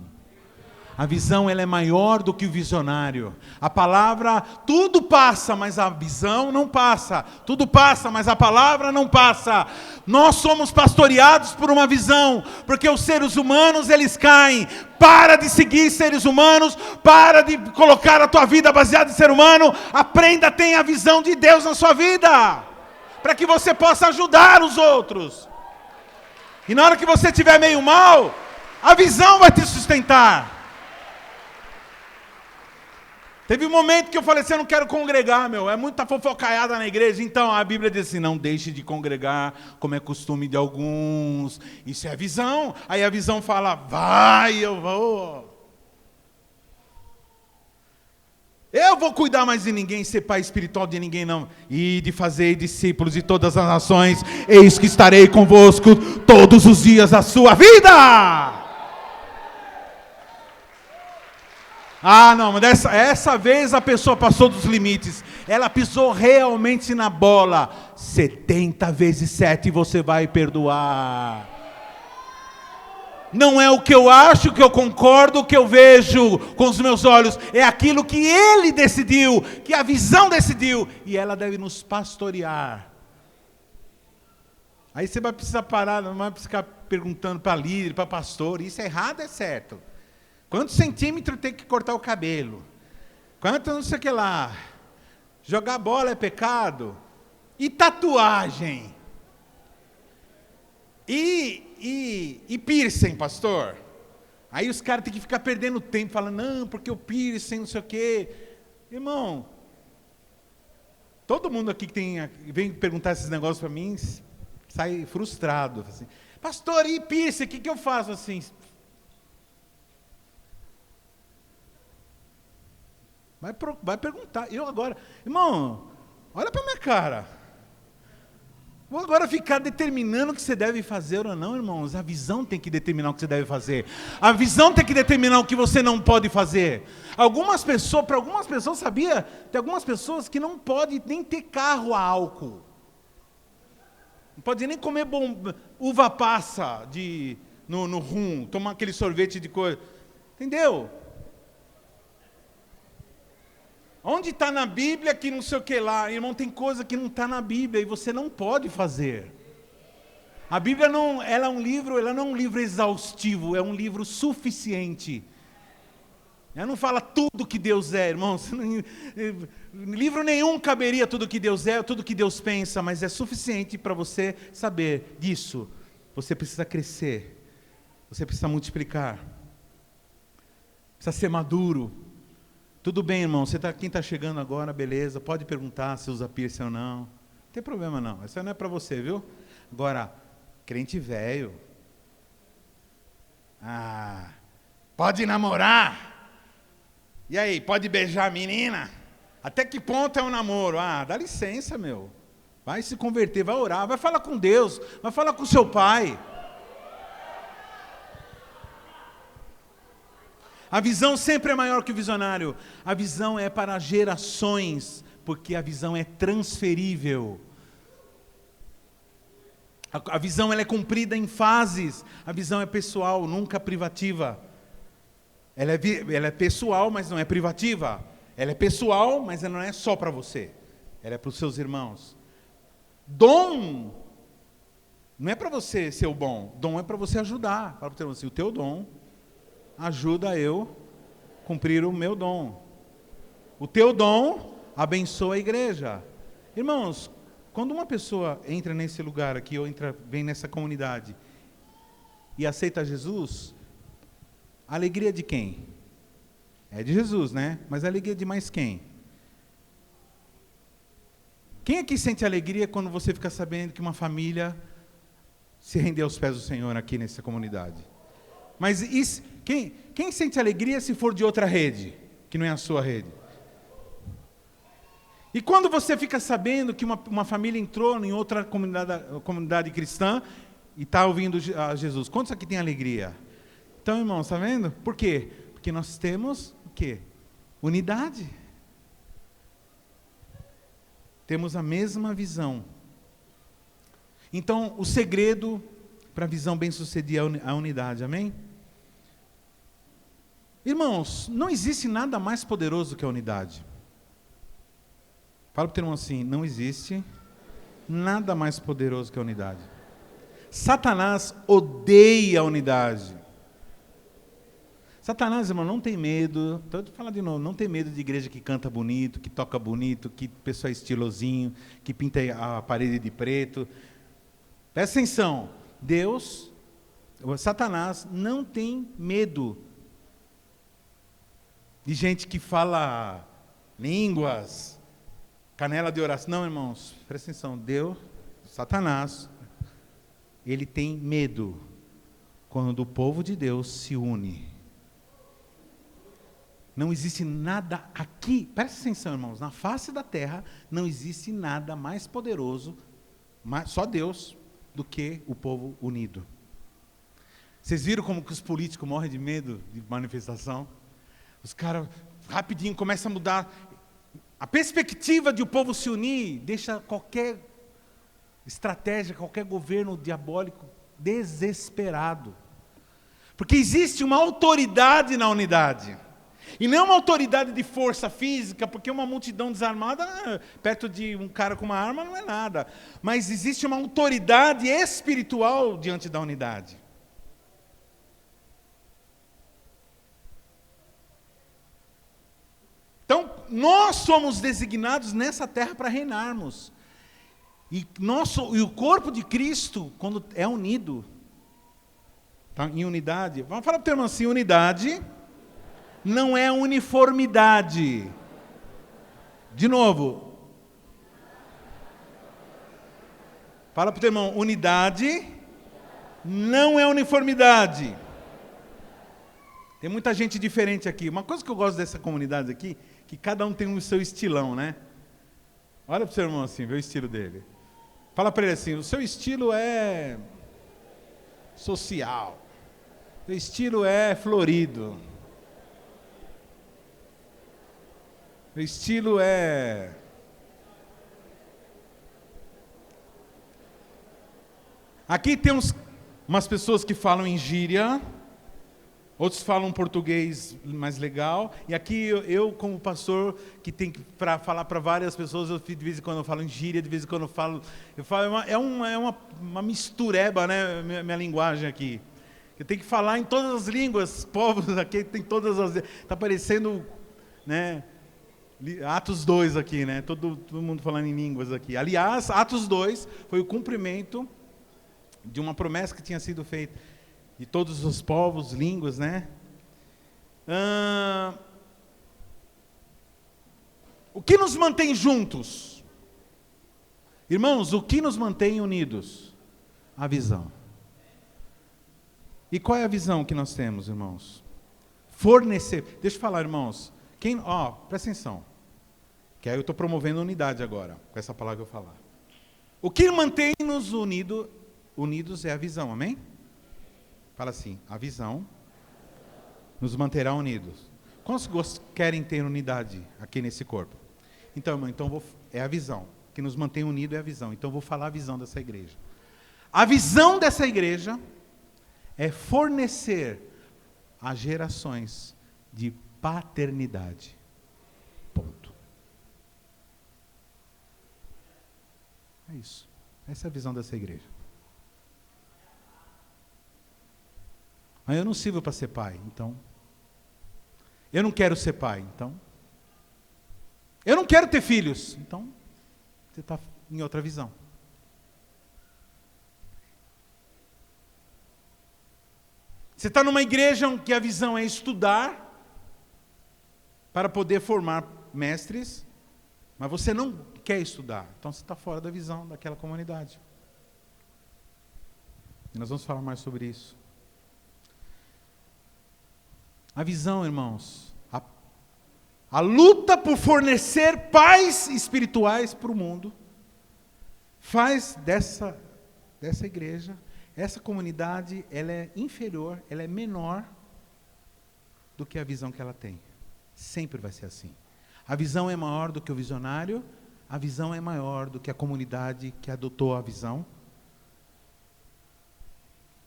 A visão, ela é maior do que o visionário. A palavra, tudo passa, mas a visão não passa. Tudo passa, mas a palavra não passa. Nós somos pastoreados por uma visão, porque os seres humanos, eles caem. Para de seguir seres humanos, para de colocar a tua vida baseada em ser humano. Aprenda a ter a visão de Deus na sua vida, para que você possa ajudar os outros. E na hora que você estiver meio mal, a visão vai te sustentar. Teve um momento que eu falei assim, eu não quero congregar, meu, é muita fofocaiada na igreja. Então a Bíblia diz assim, não deixe de congregar, como é costume de alguns. Isso é a visão. Aí a visão fala, vai, eu vou. Eu vou cuidar mais de ninguém, ser pai espiritual de ninguém não. E de fazer discípulos de todas as nações, eis que estarei convosco todos os dias da sua vida. Ah, não, mas essa vez a pessoa passou dos limites. Ela pisou realmente na bola. 70 vezes 7 você vai perdoar. Não é o que eu acho, o que eu concordo, o que eu vejo com os meus olhos. É aquilo que Ele decidiu, que a visão decidiu. E ela deve nos pastorear. Aí você vai precisar parar, não vai ficar perguntando para líder, para pastor. Isso é errado, é certo. Quantos centímetros tem que cortar o cabelo? Quanto não sei o que lá. Jogar bola é pecado. E tatuagem? E piercing, pastor? Aí os caras têm que ficar perdendo tempo, falando, não, porque o piercing, não sei o quê. Irmão, todo mundo aqui que vem perguntar esses negócios para mim, sai frustrado. Assim, pastor, e piercing, o que eu faço assim? Vai perguntar. Eu agora, irmão, olha para minha cara. Vou agora ficar determinando o que você deve fazer ou não, irmãos. A visão tem que determinar o que você deve fazer. A visão tem que determinar o que você não pode fazer. Para algumas pessoas, sabia? Tem algumas pessoas que não podem nem ter carro a álcool. Não pode nem comer uva passa no rum, tomar aquele sorvete de coisa. Entendeu? Onde está na Bíblia que não sei o que lá? Irmão, tem coisa que não está na Bíblia e você não pode fazer. A Bíblia ela não é um livro exaustivo, é um livro suficiente. Ela não fala tudo que Deus é, irmão. Livro nenhum caberia tudo que Deus é, tudo que Deus pensa, mas é suficiente para você saber disso. Você precisa crescer, você precisa multiplicar, precisa ser maduro. Tudo bem, irmão, quem está chegando agora, beleza, pode perguntar se usa piercing ou não. Não tem problema não, essa não é para você, viu? Agora, crente velho. Pode namorar? E aí, pode beijar a menina? Até que ponto é um namoro? Dá licença, meu. Vai se converter, vai orar, vai falar com Deus, vai falar com seu pai. A visão sempre é maior que o visionário. A visão é para gerações, porque a visão é transferível. A visão ela é cumprida em fases. A visão é pessoal, nunca privativa. Ela é pessoal, mas não é privativa. Ela é pessoal, mas ela não é só para você. Ela é para os seus irmãos. Dom não é para você ser o bom. Dom é para você ajudar. Fala para o teu irmão assim, o teu dom ajuda eu cumprir o meu dom. O teu dom abençoa a igreja. Irmãos, quando uma pessoa entra nesse lugar aqui, ou vem nessa comunidade e aceita Jesus, a alegria de quem? É de Jesus, né? Mas a alegria de mais quem? Quem aqui sente alegria quando você fica sabendo que uma família se rendeu aos pés do Senhor aqui nessa comunidade? Mas quem sente alegria se for de outra rede, que não é a sua rede? E quando você fica sabendo que uma família entrou em outra comunidade cristã e está ouvindo a Jesus, quantos aqui tem alegria? Então, irmãos, está vendo? Por quê? Porque nós temos o quê? Unidade. Temos a mesma visão. Então, o segredo para a visão bem-sucedida é a unidade, amém? Irmãos, não existe nada mais poderoso que a unidade. Fala para o teu irmão assim, não existe nada mais poderoso que a unidade. Satanás odeia a unidade. Satanás, irmão, não tem medo, estou te falando de novo, não tem medo de igreja que canta bonito, que toca bonito, que pessoa é estilosinho, que pinta a parede de preto. Presta atenção, Satanás não tem medo de gente que fala línguas, canela de oração. Não, irmãos, presta atenção. Deus, Satanás, ele tem medo quando o povo de Deus se une. Não existe nada aqui, presta atenção, irmãos, na face da terra não existe nada mais poderoso, só Deus, do que o povo unido. Vocês viram como que os políticos morrem de medo de manifestação? Os caras rapidinho começam a mudar. A perspectiva de o povo se unir deixa qualquer estratégia, qualquer governo diabólico desesperado. Porque existe uma autoridade na unidade. E não é uma autoridade de força física, porque uma multidão desarmada, perto de um cara com uma arma, não é nada. Mas existe uma autoridade espiritual diante da unidade. Então, nós somos designados nessa terra para reinarmos. E o corpo de Cristo, quando é unido, tá, em unidade, vamos falar para o termo assim, unidade não é uniformidade. De novo. Fala para o teu irmão, unidade não é uniformidade. Tem muita gente diferente aqui. Uma coisa que eu gosto dessa comunidade aqui, que cada um tem o seu estilão, né? Olha para o seu irmão assim, vê o estilo dele. Fala para ele assim, o seu estilo é social. O seu estilo é florido. O estilo é... Aqui tem umas pessoas que falam em gíria, outros falam português mais legal, e aqui eu como pastor, que tem que falar para várias pessoas, de vez em quando eu falo em gíria, de vez em quando eu falo é uma mistureba, né, minha linguagem aqui. Eu tenho que falar em todas as línguas, povos aqui, tem todas as... Está parecendo, né... Atos 2 aqui, né? Todo mundo falando em línguas aqui. Aliás, Atos 2 foi o cumprimento de uma promessa que tinha sido feita de todos os povos, línguas, né? O que nos mantém juntos? Irmãos, o que nos mantém unidos? A visão. E qual é a visão que nós temos, irmãos? Fornecer. Deixa eu falar, irmãos. Presta atenção. Que aí eu estou promovendo unidade agora, com essa palavra que eu falar. O que mantém-nos unidos é a visão, amém? Fala assim, a visão nos manterá unidos. Quantos querem ter unidade aqui nesse corpo? Então, irmão, é a visão. O que nos mantém unidos é a visão. Então, eu vou falar a visão dessa igreja. A visão dessa igreja é fornecer às gerações de paternidade. Ponto. É isso. Essa é a visão dessa igreja. Mas eu não sirvo para ser pai, então. Eu não quero ser pai, então. Eu não quero ter filhos, então. Você está em outra visão. Você está numa igreja em que a visão é estudar para poder formar mestres, mas você não quer estudar, então você está fora da visão daquela comunidade. E nós vamos falar mais sobre isso. A visão, irmãos, a luta por fornecer pais espirituais para o mundo, faz dessa igreja, essa comunidade, ela é inferior, ela é menor do que a visão que ela tem. Sempre vai ser assim. A visão é maior do que o visionário, a visão é maior do que a comunidade que adotou a visão.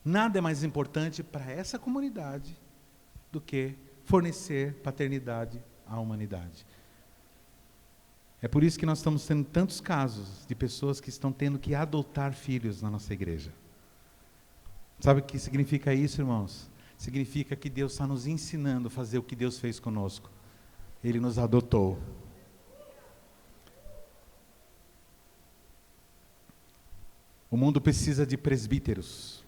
Nada é mais importante para essa comunidade do que fornecer paternidade à humanidade. É por isso que nós estamos tendo tantos casos de pessoas que estão tendo que adotar filhos na nossa igreja. Sabe o que significa isso, irmãos? Significa que Deus está nos ensinando a fazer o que Deus fez conosco. Ele nos adotou. O mundo precisa de presbíteros.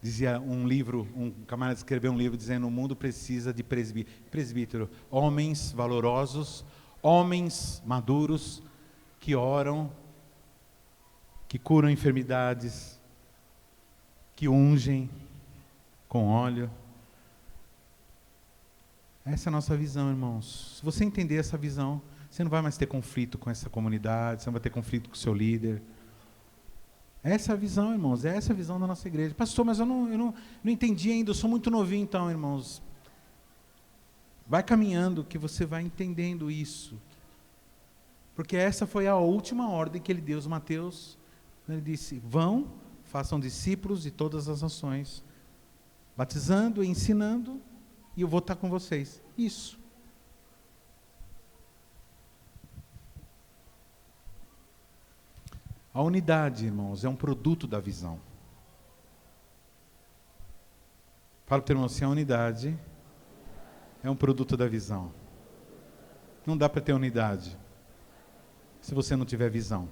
Dizia um camarada escreveu um livro dizendo: o mundo precisa de presbítero, homens valorosos, homens maduros, que oram, que curam enfermidades, que ungem com óleo. Essa é a nossa visão, irmãos. Se você entender essa visão, você não vai mais ter conflito com essa comunidade, você não vai ter conflito com o seu líder. Essa é a visão, irmãos, essa é a visão da nossa igreja. Pastor, mas eu não entendi ainda, eu sou muito novinho então, irmãos. Vai caminhando que você vai entendendo isso. Porque essa foi a última ordem que ele deu aos Mateus. Ele disse: vão, façam discípulos de todas as nações, batizando e ensinando, e eu vou estar com vocês. Isso. A unidade, irmãos, é um produto da visão. Fala para o teu irmão assim: a unidade é um produto da visão. Não dá para ter unidade se você não tiver visão.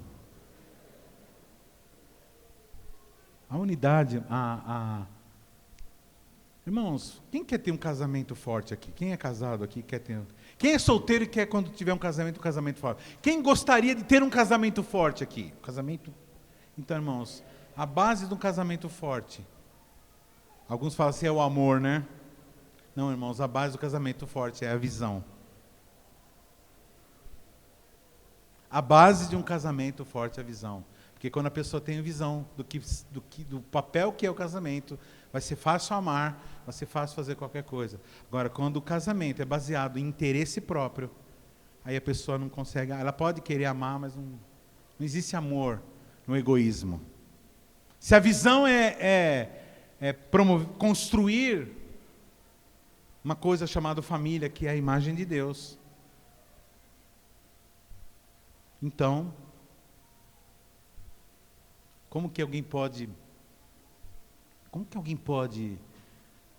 A unidade, Irmãos, quem quer ter um casamento forte aqui? Quem é casado aqui quer ter? Quem é solteiro e quer, quando tiver um casamento forte? Quem gostaria de ter um casamento forte aqui? Casamento? Então, irmãos, a base de um casamento forte, alguns falam assim, é o amor, né? Não, irmãos, a base do casamento forte é a visão. A base de um casamento forte é a visão. Porque quando a pessoa tem a visão do papel que é o casamento, vai ser fácil amar, vai ser fácil fazer qualquer coisa. Agora, quando o casamento é baseado em interesse próprio, aí a pessoa não consegue, ela pode querer amar, mas não existe amor no egoísmo. Se a visão construir uma coisa chamada família, que é a imagem de Deus, então, como que alguém pode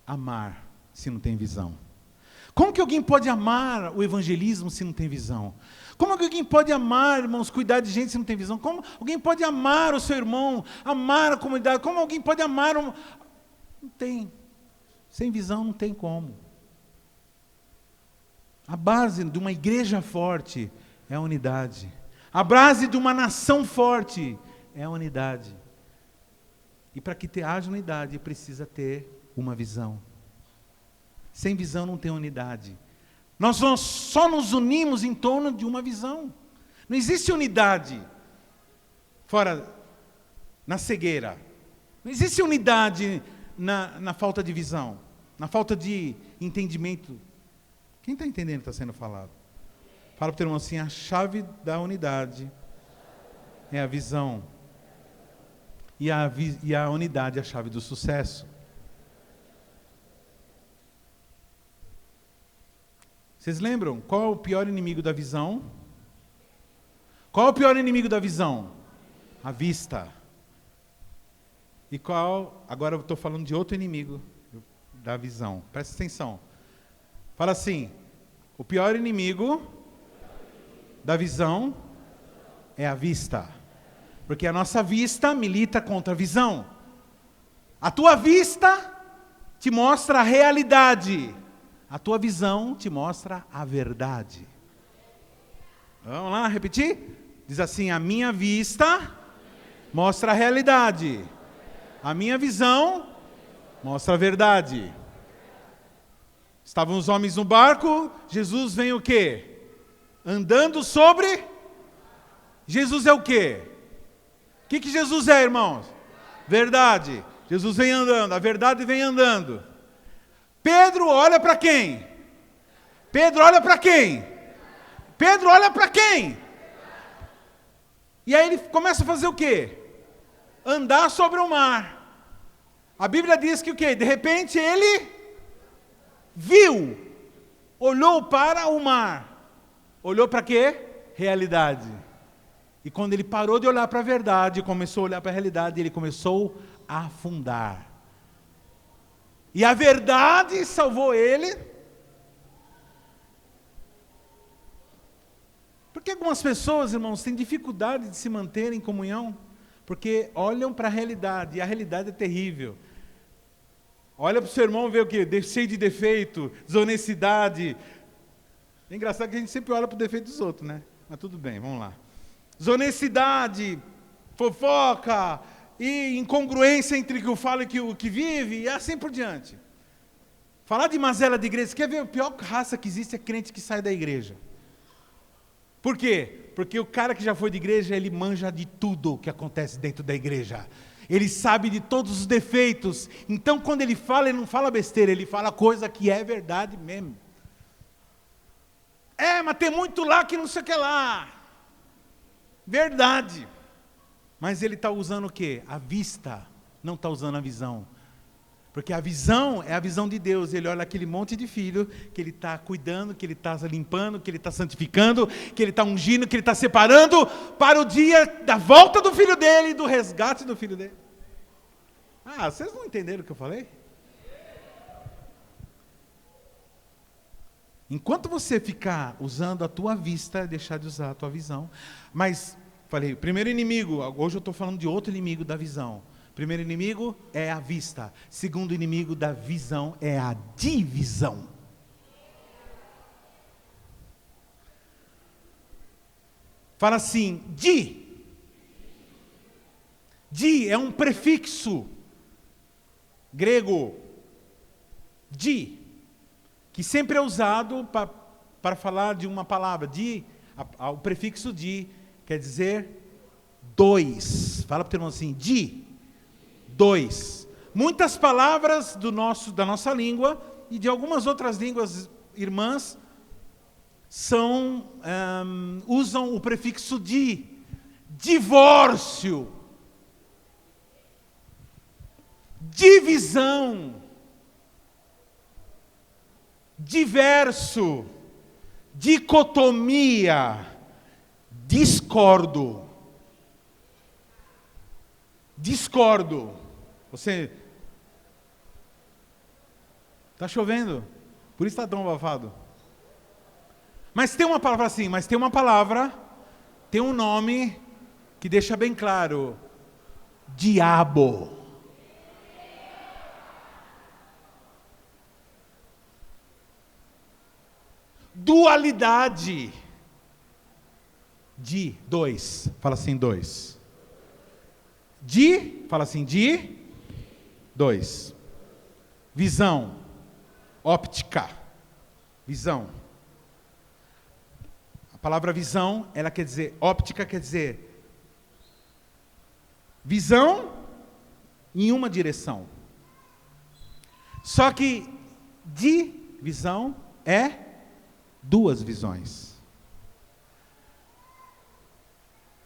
amar se não tem visão? Como que alguém pode amar o evangelismo se não tem visão? Como que alguém pode amar, irmãos, cuidar de gente se não tem visão? Como alguém pode amar o seu irmão, amar a comunidade? Como alguém pode amar Não tem. Sem visão não tem como. A base de uma igreja forte é a unidade. A base de uma nação forte é a unidade. E para que haja unidade, precisa ter uma visão. Sem visão não tem unidade. Nós só nos unimos em torno de uma visão. Não existe unidade fora na cegueira. Não existe unidade na falta de visão, na falta de entendimento. Quem está entendendo o que está sendo falado? Fala para o teu irmão assim: a chave da unidade é a visão. E a unidade é a chave do sucesso. Vocês lembram? Qual é o pior inimigo da visão? Qual é o pior inimigo da visão? A vista. E qual? Agora eu estou falando de outro inimigo da visão. Presta atenção. Fala assim: o pior inimigo da visão é a vista. Porque a nossa vista milita contra a visão. A tua vista te mostra a realidade. A tua visão te mostra a verdade. Vamos lá, repetir? Diz assim: a minha vista mostra a realidade. A minha visão mostra a verdade. Estavam os homens no barco, Jesus vem o quê? Andando sobre... Jesus é o quê? O que Jesus é, irmãos? Verdade. Jesus vem andando, a verdade vem andando. Pedro olha para quem? Pedro olha para quem? Pedro olha para quem? E aí ele começa a fazer o quê? Andar sobre o mar. A Bíblia diz que o quê? De repente ele viu, olhou para o mar. Olhou para quê? Realidade. E quando ele parou de olhar para a verdade, começou a olhar para a realidade, ele começou a afundar. E a verdade salvou ele. Porque algumas pessoas, irmãos, têm dificuldade de se manter em comunhão, porque olham para a realidade, e a realidade é terrível. Olha para o seu irmão e vê o quê? Cheio de defeito, desonestidade. É engraçado que a gente sempre olha para o defeito dos outros, né? Mas tudo bem, vamos lá. Desonestidade, fofoca e incongruência entre o que fala e o que vive, e assim por diante. Falar de mazela de igreja, você quer ver a pior raça que existe é crente que sai da igreja. Por quê? Porque o cara que já foi de igreja, ele manja de tudo o que acontece dentro da igreja. Ele sabe de todos os defeitos. Então, quando ele fala, ele não fala besteira, ele fala coisa que é verdade mesmo. Mas tem muito lá que não sei o que lá. Verdade. Mas ele está usando o quê? A vista, não está usando a visão. Porque a visão é a visão de Deus. Ele olha aquele monte de filho que ele está cuidando, que ele está limpando, que ele está santificando, que ele está ungindo, que ele está separando para o dia da volta do filho dele e do resgate do filho dele. Vocês não entenderam o que eu falei? Enquanto você ficar usando a tua vista, deixar de usar a tua visão. Mas, falei, primeiro inimigo, hoje eu estou falando de outro inimigo da visão. Primeiro inimigo é a vista. Segundo inimigo da visão é a divisão. Fala assim, Di é um prefixo grego. Di, que sempre é usado para falar de uma palavra. O prefixo di quer dizer dois. Fala para o teu irmão assim, dois. Muitas palavras da nossa língua e de algumas outras línguas irmãs usam o prefixo di. Divórcio, divisão, diverso, dicotomia, discordo. Você está chovendo, por isso está tão abafado. Mas tem uma palavra assim, tem um nome que deixa bem claro: diabo. Dualidade. Dois. Fala assim, dois. Fala assim, dois. Visão. Óptica. Visão. A palavra visão, ela quer dizer, óptica quer dizer visão em uma direção. Só que visão é duas visões.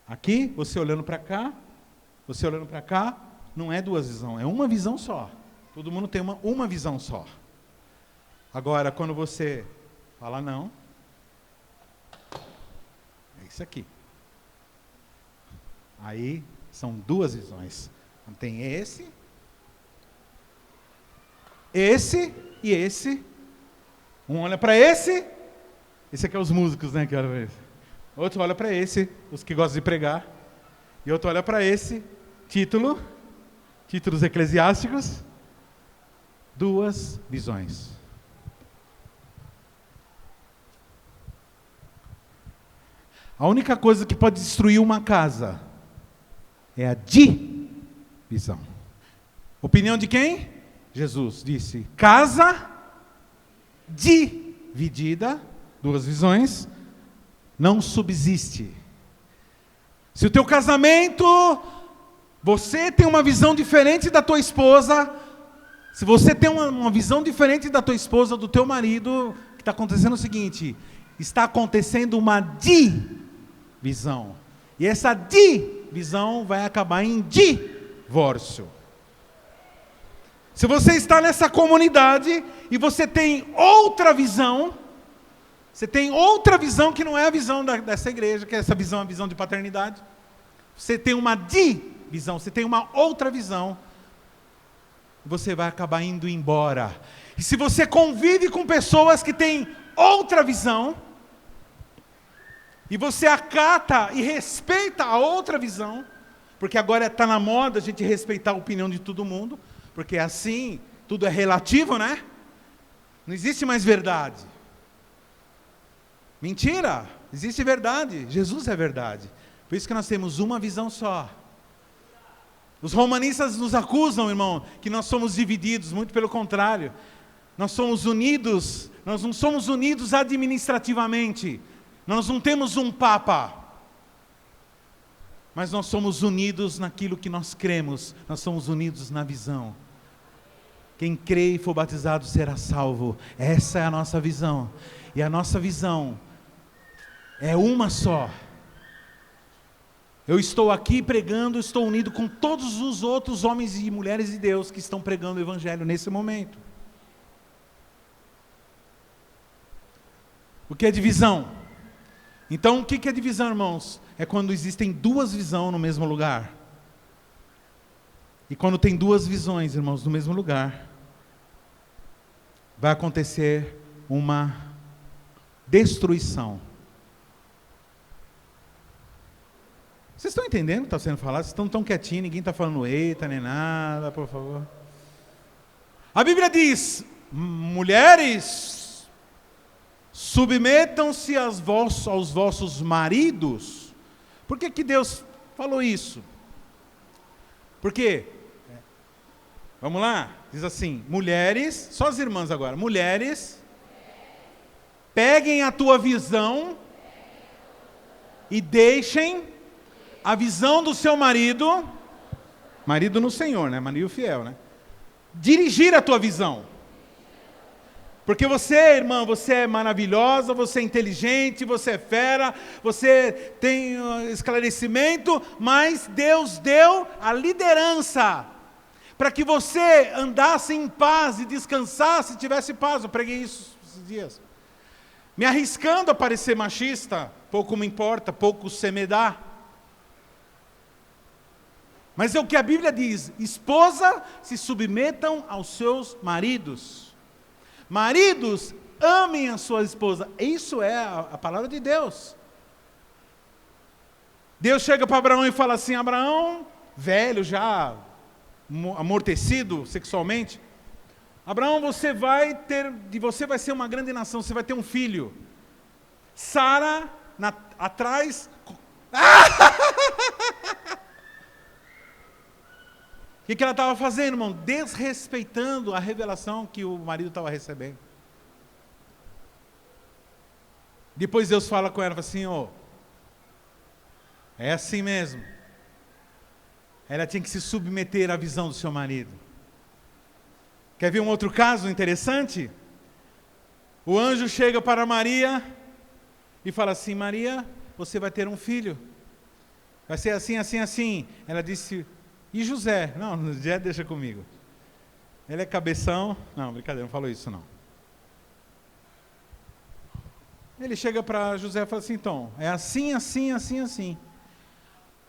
Aqui, você olhando para cá, não é duas visões, é uma visão só. Todo mundo tem uma visão só. Agora, quando você fala não, é isso aqui. Aí, são duas visões. Então, tem esse e esse. Um olha para esse aqui é os músicos, né? Que olha para esse. Outro olha para esse, os que gostam de pregar. E outro olha para esse, títulos eclesiásticos. Duas visões. A única coisa que pode destruir uma casa é a divisão. Opinião de quem? Jesus disse: casa dividida, duas visões, não subsiste. Se o teu casamento, você tem uma visão diferente da tua esposa, se você tem uma visão diferente da tua esposa, do teu marido, o que está acontecendo é o seguinte: está acontecendo uma divisão. E essa divisão vai acabar em divórcio. Se você está nessa comunidade e você tem outra visão, que não é a visão dessa igreja, que essa visão é a visão de paternidade. Você tem uma divisão, você tem uma outra visão, você vai acabar indo embora. E se você convive com pessoas que têm outra visão, e você acata e respeita a outra visão, porque agora está na moda a gente respeitar a opinião de todo mundo, porque assim tudo é relativo, né? Não existe mais verdade. Mentira! Existe verdade. Jesus é verdade. Por isso que nós temos uma visão só. Os romanistas nos acusam, irmão, que nós somos divididos. Muito pelo contrário. Nós somos unidos. Nós não somos unidos administrativamente. Nós não temos um papa. Mas nós somos unidos naquilo que nós cremos. Nós somos unidos na visão. Quem crê e for batizado será salvo. Essa é a nossa visão. E a nossa visão é uma só. Eu estou aqui pregando, estou unido com todos os outros homens e mulheres de Deus que estão pregando o Evangelho nesse momento. O que é divisão? Então, o que é divisão, irmãos? É quando existem duas visões no mesmo lugar. E quando tem duas visões, irmãos, no mesmo lugar, vai acontecer uma destruição. Vocês estão entendendo o que está sendo falado? Vocês estão tão quietinhos, ninguém está falando eita, nem nada, por favor. A Bíblia diz, mulheres, submetam-se aos vossos maridos. Por que Deus falou isso? Por quê? Vamos lá? Diz assim, mulheres, só as irmãs agora, mulheres, peguem a tua visão e deixem a visão do seu marido no Senhor, né? Marido fiel, né? Dirigir a tua visão. Porque você, irmã, você é maravilhosa, você é inteligente, você é fera, você tem esclarecimento, mas Deus deu a liderança para que você andasse em paz e descansasse e tivesse paz. Eu preguei isso esses dias. Me arriscando a parecer machista, pouco me importa, pouco se me dá. Mas é o que a Bíblia diz, esposa, se submetam aos seus maridos. Maridos, amem a sua esposa. Isso é a palavra de Deus. Deus chega para Abraão e fala assim, Abraão, velho já, amortecido sexualmente, Abraão, você vai ser uma grande nação, você vai ter um filho. Sara, atrás... O que ela estava fazendo, irmão? Desrespeitando a revelação que o marido estava recebendo. Depois Deus fala com ela, fala assim, é assim mesmo. Ela tinha que se submeter à visão do seu marido. Quer ver um outro caso interessante? O anjo chega para Maria e fala assim, Maria, você vai ter um filho. Vai ser assim, assim, assim. Ela disse... E José? Não, José deixa comigo. Ele é cabeção. Não, brincadeira, não falou isso não. Ele chega para José e fala assim, então, é assim, assim, assim, assim.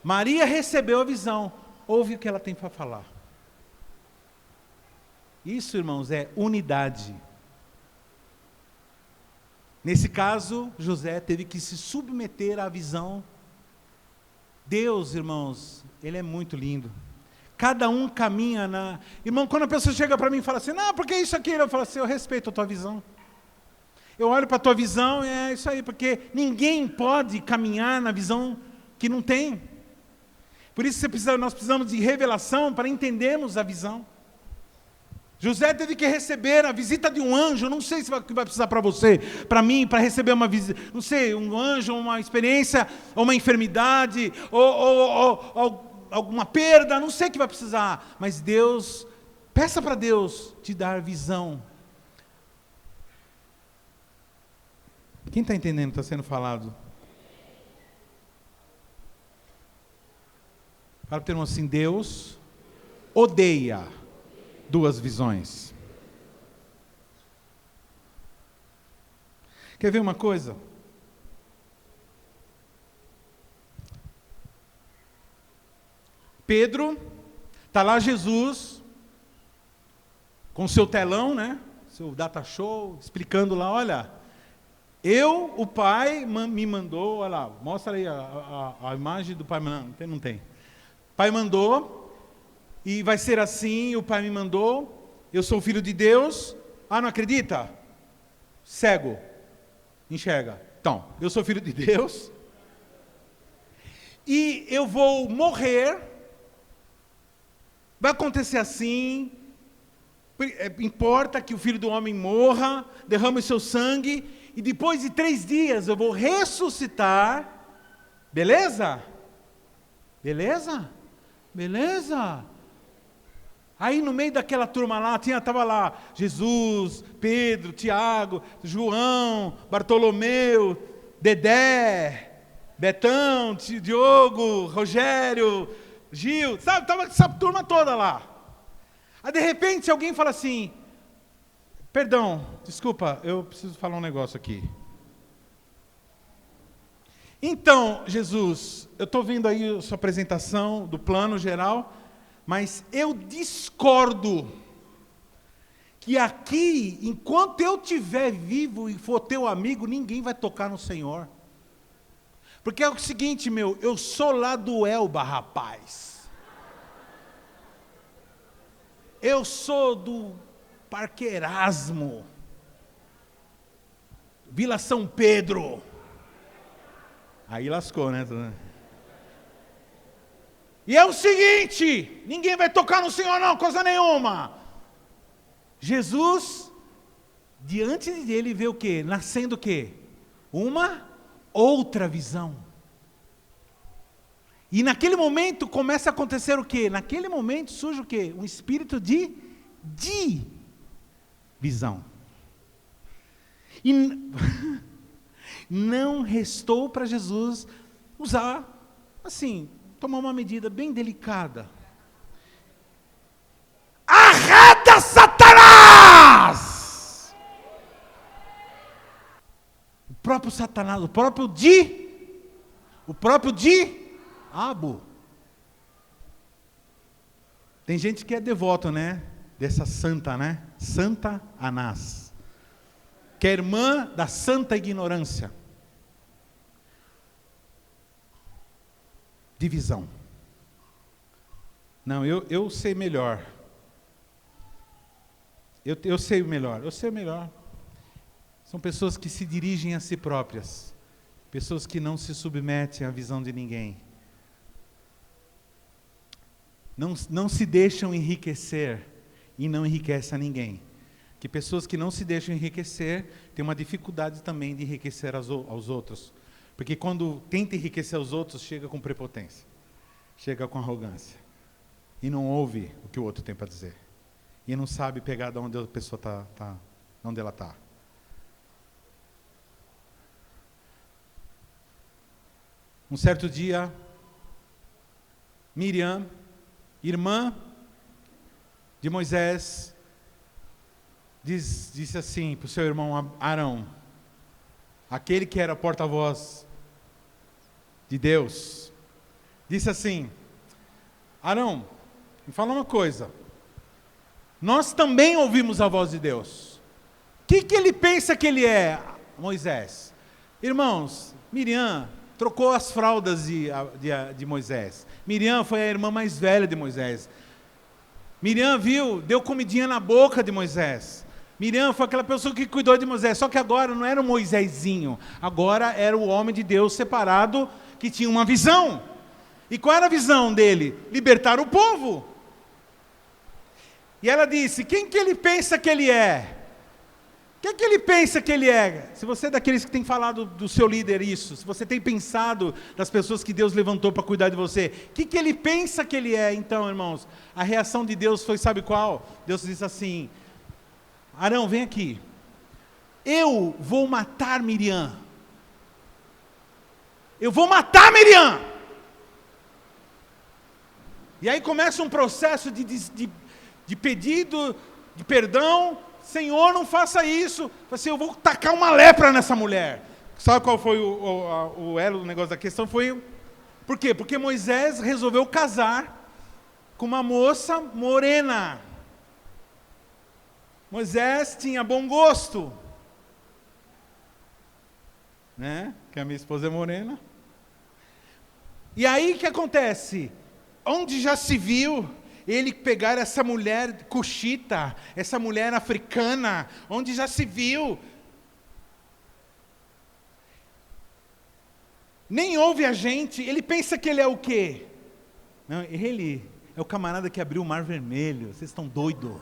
Maria recebeu a visão. Ouve o que ela tem para falar. Isso, irmãos, é unidade. Nesse caso, José teve que se submeter à visão. Deus, irmãos, Ele é muito lindo. Cada um caminha na... Irmão, quando a pessoa chega para mim e fala assim, não, porque isso aqui, eu falo assim, eu respeito a tua visão. Eu olho para a tua visão e é isso aí, porque ninguém pode caminhar na visão que não tem. Por isso nós precisamos de revelação para entendermos a visão. José teve que receber a visita de um anjo, não sei se vai precisar para você, para mim, para receber uma visita, não sei, um anjo, uma experiência, ou uma enfermidade, ou alguma perda, não sei o que vai precisar, mas Deus, peça para Deus te dar visão. Quem está entendendo o que está sendo falado? Fala para o termo assim, Deus odeia duas visões. Quer ver uma coisa? Pedro, está lá Jesus, com seu telão, né? Seu data show, explicando lá, olha, o Pai me mandou, olha lá, mostra aí a imagem do Pai, não tem. Pai mandou, e vai ser assim, o Pai me mandou, eu sou filho de Deus. Ah, não acredita? Cego, enxerga. Então, eu sou filho de Deus. E eu vou morrer. Vai acontecer assim. Importa que o Filho do Homem morra, derrame o seu sangue, e depois de 3 dias eu vou ressuscitar. Beleza? Beleza? Beleza? Aí no meio daquela turma lá, estava lá Jesus, Pedro, Tiago, João, Bartolomeu, Dedé, Betão, Diogo, Rogério, Gil, sabe? Estava essa turma toda lá. Aí de repente alguém fala assim, perdão, desculpa, eu preciso falar um negócio aqui. Então, Jesus, eu estou vendo aí a sua apresentação do plano geral, mas eu discordo que aqui, enquanto eu estiver vivo e for teu amigo, ninguém vai tocar no Senhor. Porque é o seguinte, eu sou lá do Elba, rapaz. Eu sou do Parque Erasmo, Vila São Pedro. Aí lascou, né? E é o seguinte, ninguém vai tocar no Senhor não, coisa nenhuma. Jesus, diante dele vê o quê? Nascendo o quê? Uma outra visão. E naquele momento começa a acontecer o quê? Naquele momento surge o quê? Um espírito de visão. E não restou para Jesus usar, assim, tomar uma medida bem delicada. Arreda Satanás! O próprio Satanás, o próprio diabo. Tem gente que é devoto, né? Dessa santa, né? Santa Anás. Que é irmã da santa ignorância. Divisão. Não, eu sei melhor. Eu sei melhor. São pessoas que se dirigem a si próprias. Pessoas que não se submetem à visão de ninguém. Não se deixam enriquecer e não enriquecem a ninguém. Que pessoas que não se deixam enriquecer têm uma dificuldade também de enriquecer aos outros. Porque quando tenta enriquecer os outros, chega com prepotência, chega com arrogância. E não ouve o que o outro tem para dizer. E não sabe pegar de onde a pessoa está, onde ela está. Um certo dia, Miriam, irmã de Moisés, disse assim para o seu irmão Arão, aquele que era porta-voz de Deus, disse assim, Arão, me fala uma coisa, nós também ouvimos a voz de Deus, o que ele pensa que ele é, Moisés? Irmãos, Miriam trocou as fraldas de Moisés, Miriam foi a irmã mais velha de Moisés, Miriam deu comidinha na boca de Moisés, Miriam foi aquela pessoa que cuidou de Moisés, só que agora não era o Moisésinho, agora era o homem de Deus separado, que tinha uma visão. E qual era a visão dele? Libertar o povo. E ela disse, quem que ele pensa que ele é? Quem que ele pensa que ele é? Se você é daqueles que tem falado do seu líder isso, se você tem pensado das pessoas que Deus levantou para cuidar de você, o que ele pensa que ele é? Então, irmãos, a reação de Deus foi, sabe qual? Deus disse assim, Arão, vem aqui, eu vou matar Miriam. Eu vou matar Miriam. E aí começa um processo de pedido, de perdão. Senhor, não faça isso. Assim, eu vou tacar uma lepra nessa mulher. Sabe qual foi o elo do negócio da questão? Por quê? Porque Moisés resolveu casar com uma moça morena. Moisés tinha bom gosto, né? Que a minha esposa é morena. E aí o que acontece? Onde já se viu ele pegar essa mulher cuxita, essa mulher africana, onde já se viu. Nem ouve a gente, ele pensa que ele é o quê? Não, ele é o camarada que abriu o Mar Vermelho, vocês estão doidos.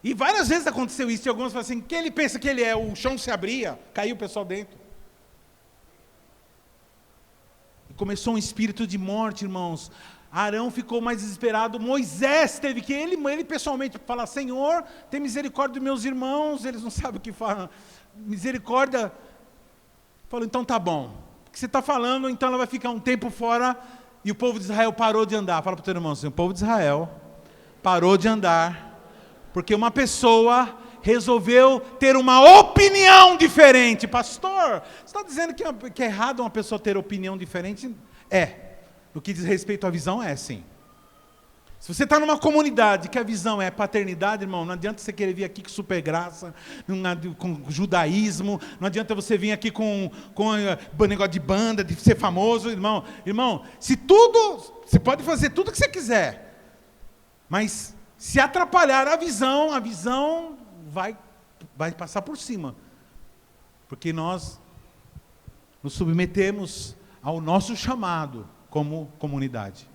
E várias vezes aconteceu isso, e alguns falam assim, que ele pensa que ele é, o chão se abria, caiu o pessoal dentro. E começou um espírito de morte, irmãos. Arão ficou mais desesperado, Moisés teve que, ele pessoalmente falar, Senhor, tem misericórdia dos meus irmãos, eles não sabem o que falam, misericórdia. Falou, então tá bom, o que você está falando, então ela vai ficar um tempo fora, e o povo de Israel parou de andar. Fala para o teu irmão assim, o povo de Israel parou de andar, porque uma pessoa resolveu ter uma opinião diferente. Pastor, você está dizendo que é errado uma pessoa ter opinião diferente? É, no que diz respeito à visão é sim. Se você está numa comunidade que a visão é paternidade, irmão, não adianta você querer vir aqui com super graça, com judaísmo, não adianta você vir aqui com negócio de banda, de ser famoso, irmão. Irmão, você pode fazer tudo o que você quiser, mas se atrapalhar a visão vai passar por cima, porque nós nos submetemos ao nosso chamado como comunidade.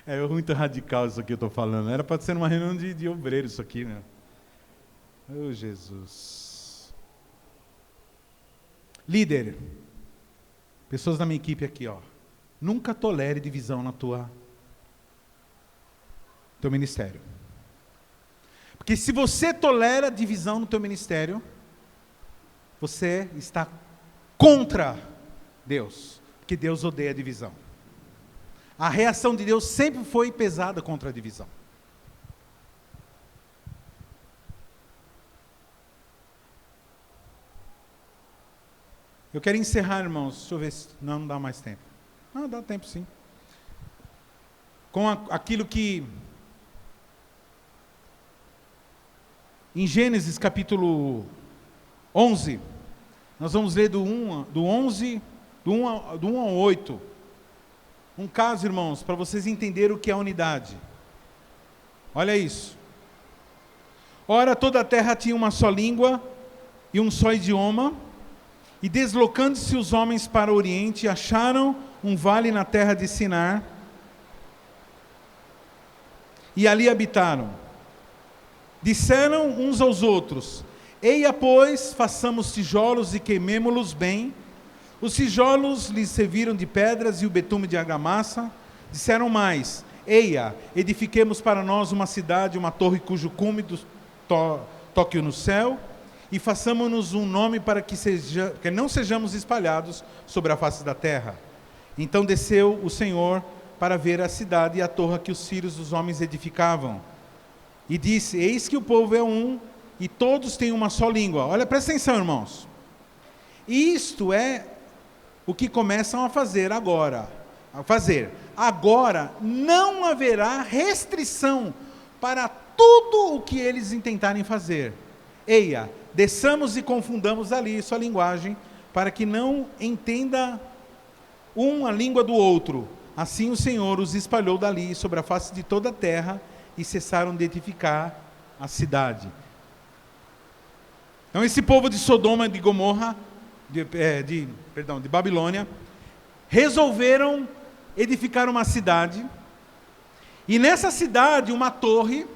É muito radical isso aqui que eu estou falando. Era para ser uma reunião de obreiros isso aqui, né? Oh, Jesus. Líder, pessoas da minha equipe aqui, ó. Nunca tolere divisão no teu ministério. Porque se você tolera divisão no teu ministério, você está contra Deus. Porque Deus odeia a divisão. A reação de Deus sempre foi pesada contra a divisão. Eu quero encerrar, irmãos. Deixa eu ver se não dá mais tempo. Não, dá tempo sim. Com aquilo que em Gênesis capítulo 11, nós vamos ler do 1 ao 8. Um caso, irmãos, para vocês entenderem o que é a unidade. Olha isso. Ora, toda a terra tinha uma só língua e um só idioma, e deslocando-se os homens para o oriente, acharam um vale na terra de Sinar, e ali habitaram. Disseram uns aos outros, eia, pois, façamos tijolos e queimemo-los bem. Os tijolos lhes serviram de pedras e o betume de argamassa. Disseram mais, eia, edifiquemos para nós uma cidade, uma torre cujo cume toque no céu, e façamos-nos um nome para que não sejamos espalhados sobre a face da terra. Então desceu o Senhor para ver a cidade e a torre que os filhos dos homens edificavam. E disse, eis que o povo é um, e todos têm uma só língua. Olha, presta atenção, irmãos. Isto é o que começam a fazer agora. Agora não haverá restrição para tudo o que eles intentarem fazer. Eia, desçamos e confundamos ali sua linguagem, para que não entenda um a língua do outro. Assim o Senhor os espalhou dali sobre a face de toda a terra, e cessaram de edificar a cidade. Então esse povo de Sodoma e de Gomorra, de Babilônia, resolveram edificar uma cidade, e nessa cidade uma torre,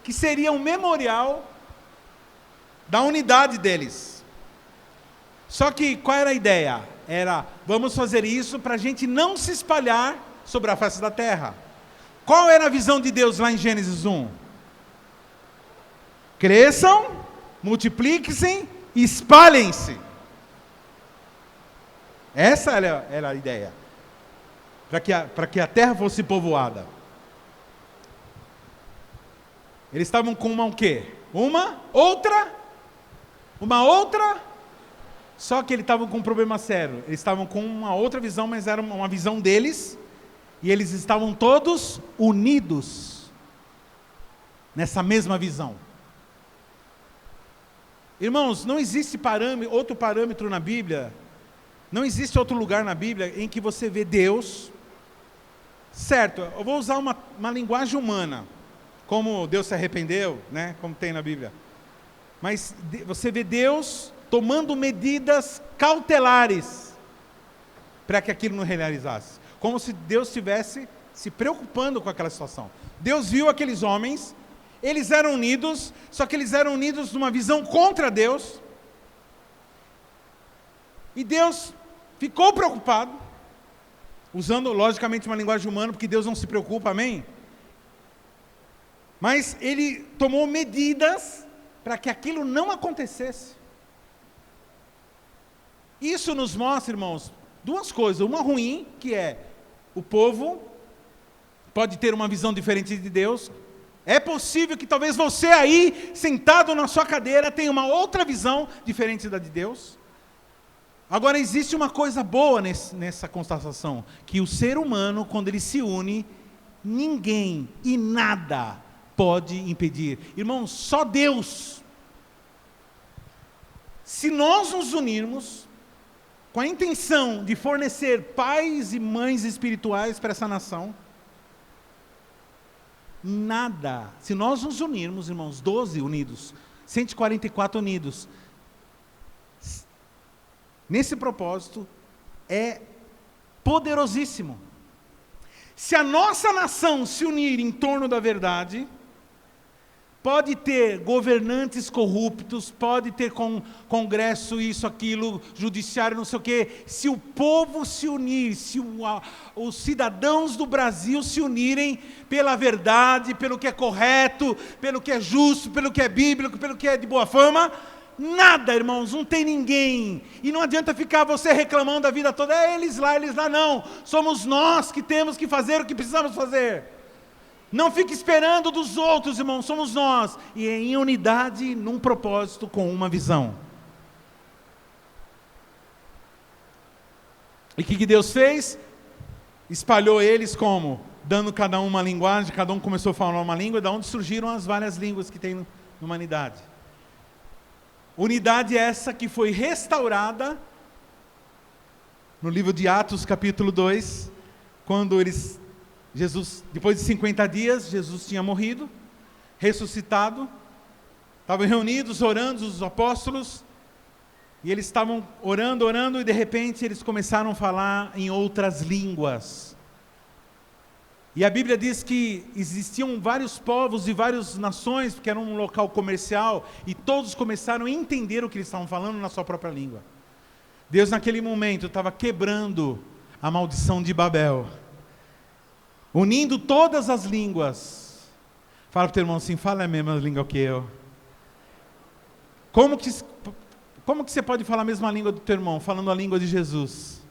que seria um memorial da unidade deles. Só que qual era a ideia? Era, vamos fazer isso para a gente não se espalhar sobre a face da terra. Qual era a visão de Deus lá em Gênesis 1? Cresçam, multipliquem-se e espalhem-se. Essa era a ideia. Para que a terra fosse povoada. Eles estavam com o quê? Uma outra. Só que eles estavam com um problema sério. Eles estavam com uma outra visão, mas era uma visão deles. E eles estavam todos unidos nessa mesma visão. Irmãos, não existe outro parâmetro na Bíblia Não existe outro lugar na Bíblia em que você vê Deus, certo, eu vou usar uma linguagem humana, como Deus se arrependeu, né, como tem na Bíblia. Mas você vê Deus tomando medidas cautelares para que aquilo não realizasse. Como se Deus estivesse se preocupando com aquela situação. Deus viu aqueles homens, eles eram unidos, só que eles eram unidos numa visão contra Deus. E Deus ficou preocupado, usando logicamente uma linguagem humana, porque Deus não se preocupa, amém? Mas Ele tomou medidas para que aquilo não acontecesse. Isso nos mostra, irmãos, duas coisas. Uma ruim, que é o povo pode ter uma visão diferente de Deus. É possível que talvez você aí, sentado na sua cadeira, tenha uma outra visão diferente da de Deus. Agora, existe uma coisa boa nessa constatação, que o ser humano, quando ele se une, ninguém e nada pode impedir. Irmãos, só Deus. Se nós nos unirmos com a intenção de fornecer pais e mães espirituais para essa nação, nada, se nós nos unirmos, irmãos, 12 unidos, 144 unidos, nesse propósito, é poderosíssimo. Se a nossa nação se unir em torno da verdade, pode ter governantes corruptos, pode ter congresso, isso, aquilo, judiciário, não sei o quê. Se o povo se unir, se os cidadãos do Brasil se unirem pela verdade, pelo que é correto, pelo que é justo, pelo que é bíblico, pelo que é de boa fama, nada, irmãos, não tem ninguém. E não adianta ficar você reclamando a vida toda, eles lá, não. Somos nós que temos que fazer o que precisamos fazer. Não fique esperando dos outros, irmãos, somos nós. E em unidade, num propósito, com uma visão. E o que Deus fez? Espalhou eles como? Dando cada um uma linguagem, cada um começou a falar uma língua, da onde surgiram as várias línguas que tem na humanidade. Unidade essa que foi restaurada no livro de Atos, capítulo 2, quando Jesus, depois de 50 dias, Jesus tinha morrido, ressuscitado, estavam reunidos, orando, os apóstolos, e eles estavam orando, e de repente eles começaram a falar em outras línguas. E a Bíblia diz que existiam vários povos e várias nações, porque era um local comercial, e todos começaram a entender o que eles estavam falando na sua própria língua. Deus naquele momento estava quebrando a maldição de Babel, unindo todas as línguas. Fala para o teu irmão assim, fala a mesma língua que eu. Como que você pode falar a mesma língua do teu irmão, falando a língua de Jesus?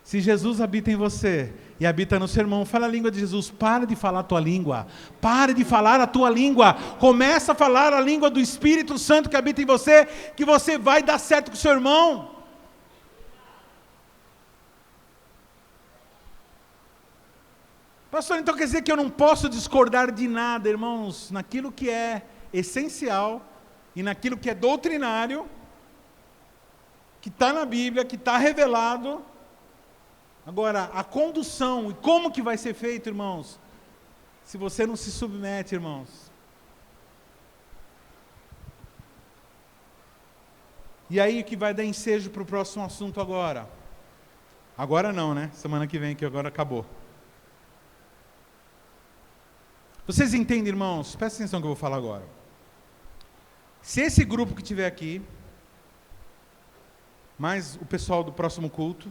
Se Jesus habita em você e habita no seu irmão, fala a língua de Jesus. Para de falar a tua língua. Pare de falar a tua língua. Começa a falar a língua do Espírito Santo que habita em você, que você vai dar certo com o seu irmão. Pastor, então quer dizer que eu não posso discordar de nada, irmãos, naquilo que é essencial e naquilo que é doutrinário, que está na Bíblia, que está revelado. Agora, a condução e como que vai ser feito, irmãos, se você não se submete, irmãos. E aí que vai dar ensejo para o próximo assunto agora. Agora não, né? Semana que vem, que agora acabou. Vocês entendem, irmãos? Presta atenção no que eu vou falar agora. Se esse grupo que estiver aqui, mais o pessoal do próximo culto,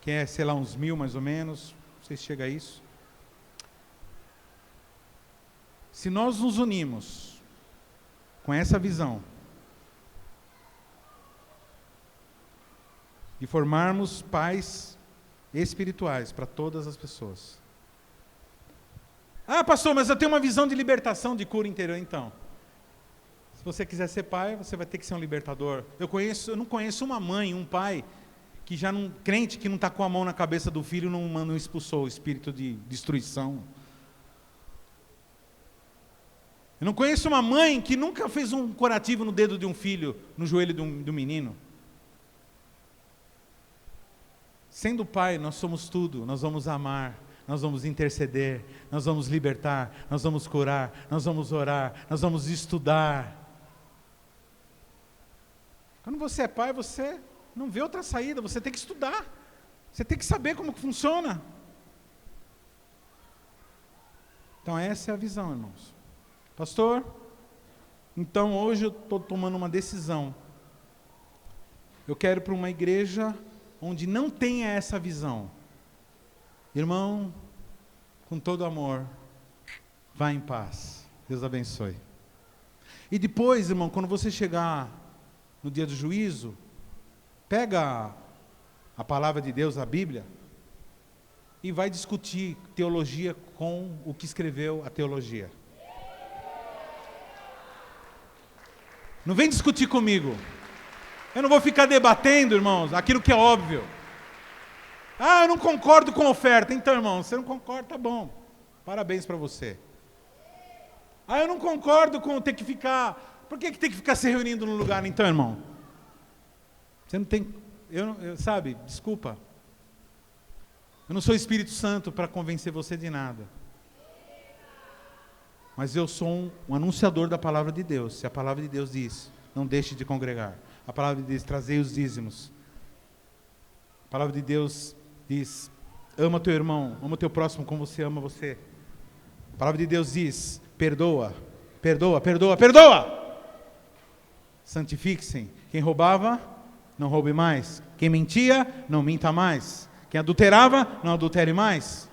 que é, sei lá, uns 1000 mais ou menos, não sei se chega a isso. Se nós nos unimos com essa visão de formarmos pais espirituais para todas as pessoas. Ah, pastor, mas eu tenho uma visão de libertação, de cura interior. Então, se você quiser ser pai, você vai ter que ser um libertador. Eu não conheço uma mãe, um pai, que já não, crente que não está com a mão na cabeça do filho, não expulsou o espírito de destruição. Eu não conheço uma mãe que nunca fez um curativo no dedo de um filho, no joelho de um menino. Sendo Pai, nós somos tudo, nós vamos amar, nós vamos interceder, nós vamos libertar, nós vamos curar, nós vamos orar, nós vamos estudar. Quando você é pai, você não vê outra saída, você tem que estudar, você tem que saber como que funciona. Então essa é a visão, irmãos. Pastor, então hoje eu estou tomando uma decisão. Eu quero ir para uma igreja onde não tenha essa visão. Irmão, com todo amor, vá em paz. Deus abençoe. E depois, irmão, quando você chegar no dia do juízo, pega a palavra de Deus, a Bíblia, e vai discutir teologia com o que escreveu a teologia. Não vem discutir comigo. Eu não vou ficar debatendo, irmãos, aquilo que é óbvio. Ah, eu não concordo com a oferta. Então, irmão, você não concorda, tá bom. Parabéns para você. Ah, eu não concordo com ter que ficar... Por que tem que ficar se reunindo no lugar? Então, irmão, você não tem... sabe, desculpa. Eu não sou Espírito Santo para convencer você de nada. Mas eu sou um anunciador da palavra de Deus. Se a palavra de Deus diz, não deixe de congregar. A palavra de Deus diz, trazei os dízimos. A palavra de Deus diz, ama teu irmão, ama teu próximo como você ama você. A palavra de Deus diz, perdoa, perdoa, perdoa, perdoa. Santifiquem. Quem roubava, não roube mais. Quem mentia, não minta mais. Quem adulterava, não adultere mais.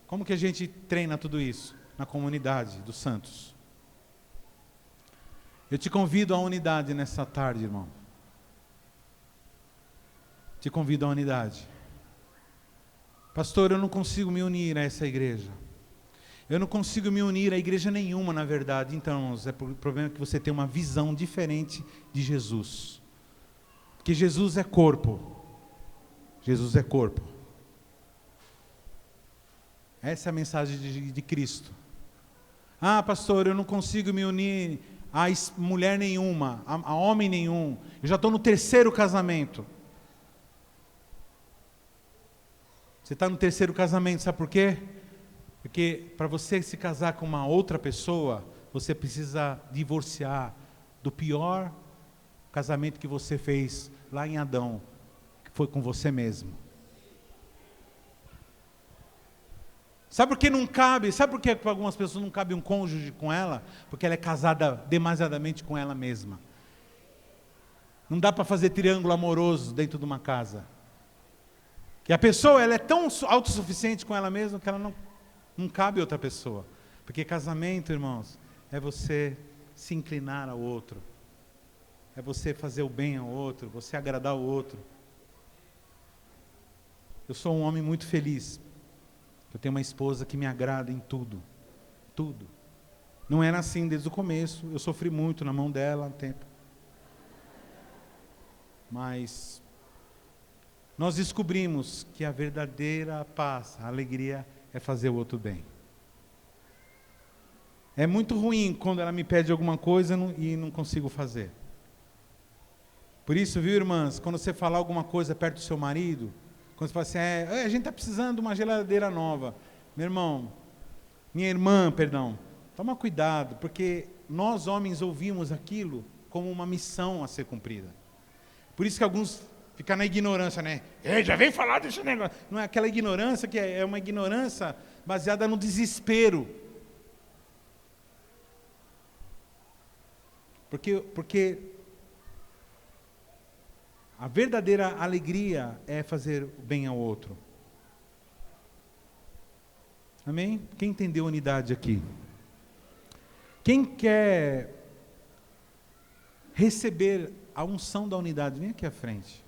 Como que a gente treina tudo isso? Na comunidade dos santos. Eu te convido à unidade nessa tarde, irmão. Te convido à unidade. Pastor, eu não consigo me unir a essa igreja. Eu não consigo me unir a igreja nenhuma, na verdade. Então, o problema é que você tem uma visão diferente de Jesus. Porque Jesus é corpo. Jesus é corpo. Essa é a mensagem de Cristo. Ah, pastor, eu não consigo me unir a mulher nenhuma, a homem nenhum. Eu já estou no 3º casamento. Você está no 3º casamento, sabe por quê? Porque para você se casar com uma outra pessoa, você precisa divorciar do pior casamento que você fez lá em Adão, que foi com você mesmo. Sabe por que não cabe? Sabe por que para algumas pessoas não cabe um cônjuge com ela? Porque ela é casada demasiadamente com ela mesma. Não dá para fazer triângulo amoroso dentro de uma casa. Que a pessoa ela é tão autossuficiente com ela mesma que ela não cabe outra pessoa. Porque casamento, irmãos, é você se inclinar ao outro. É você fazer o bem ao outro, você agradar o outro. Eu sou um homem muito feliz. Eu tenho uma esposa que me agrada em tudo. Tudo. Não era assim desde o começo. Eu sofri muito na mão dela há um tempo. Mas nós descobrimos que a verdadeira paz, a alegria, é fazer o outro bem. É muito ruim quando ela me pede alguma coisa e não consigo fazer. Por isso, viu, irmãs, quando você falar alguma coisa perto do seu marido, quando você fala assim, a gente está precisando de uma geladeira nova. Meu irmão, minha irmã, perdão, toma cuidado, porque nós homens ouvimos aquilo como uma missão a ser cumprida. Por isso que alguns ficam na ignorância, né? Já vem falar desse negócio. Não é aquela ignorância que é uma ignorância baseada no desespero. Porque a verdadeira alegria é fazer o bem ao outro. Amém? Quem entendeu a unidade aqui? Quem quer receber a unção da unidade, vem aqui à frente.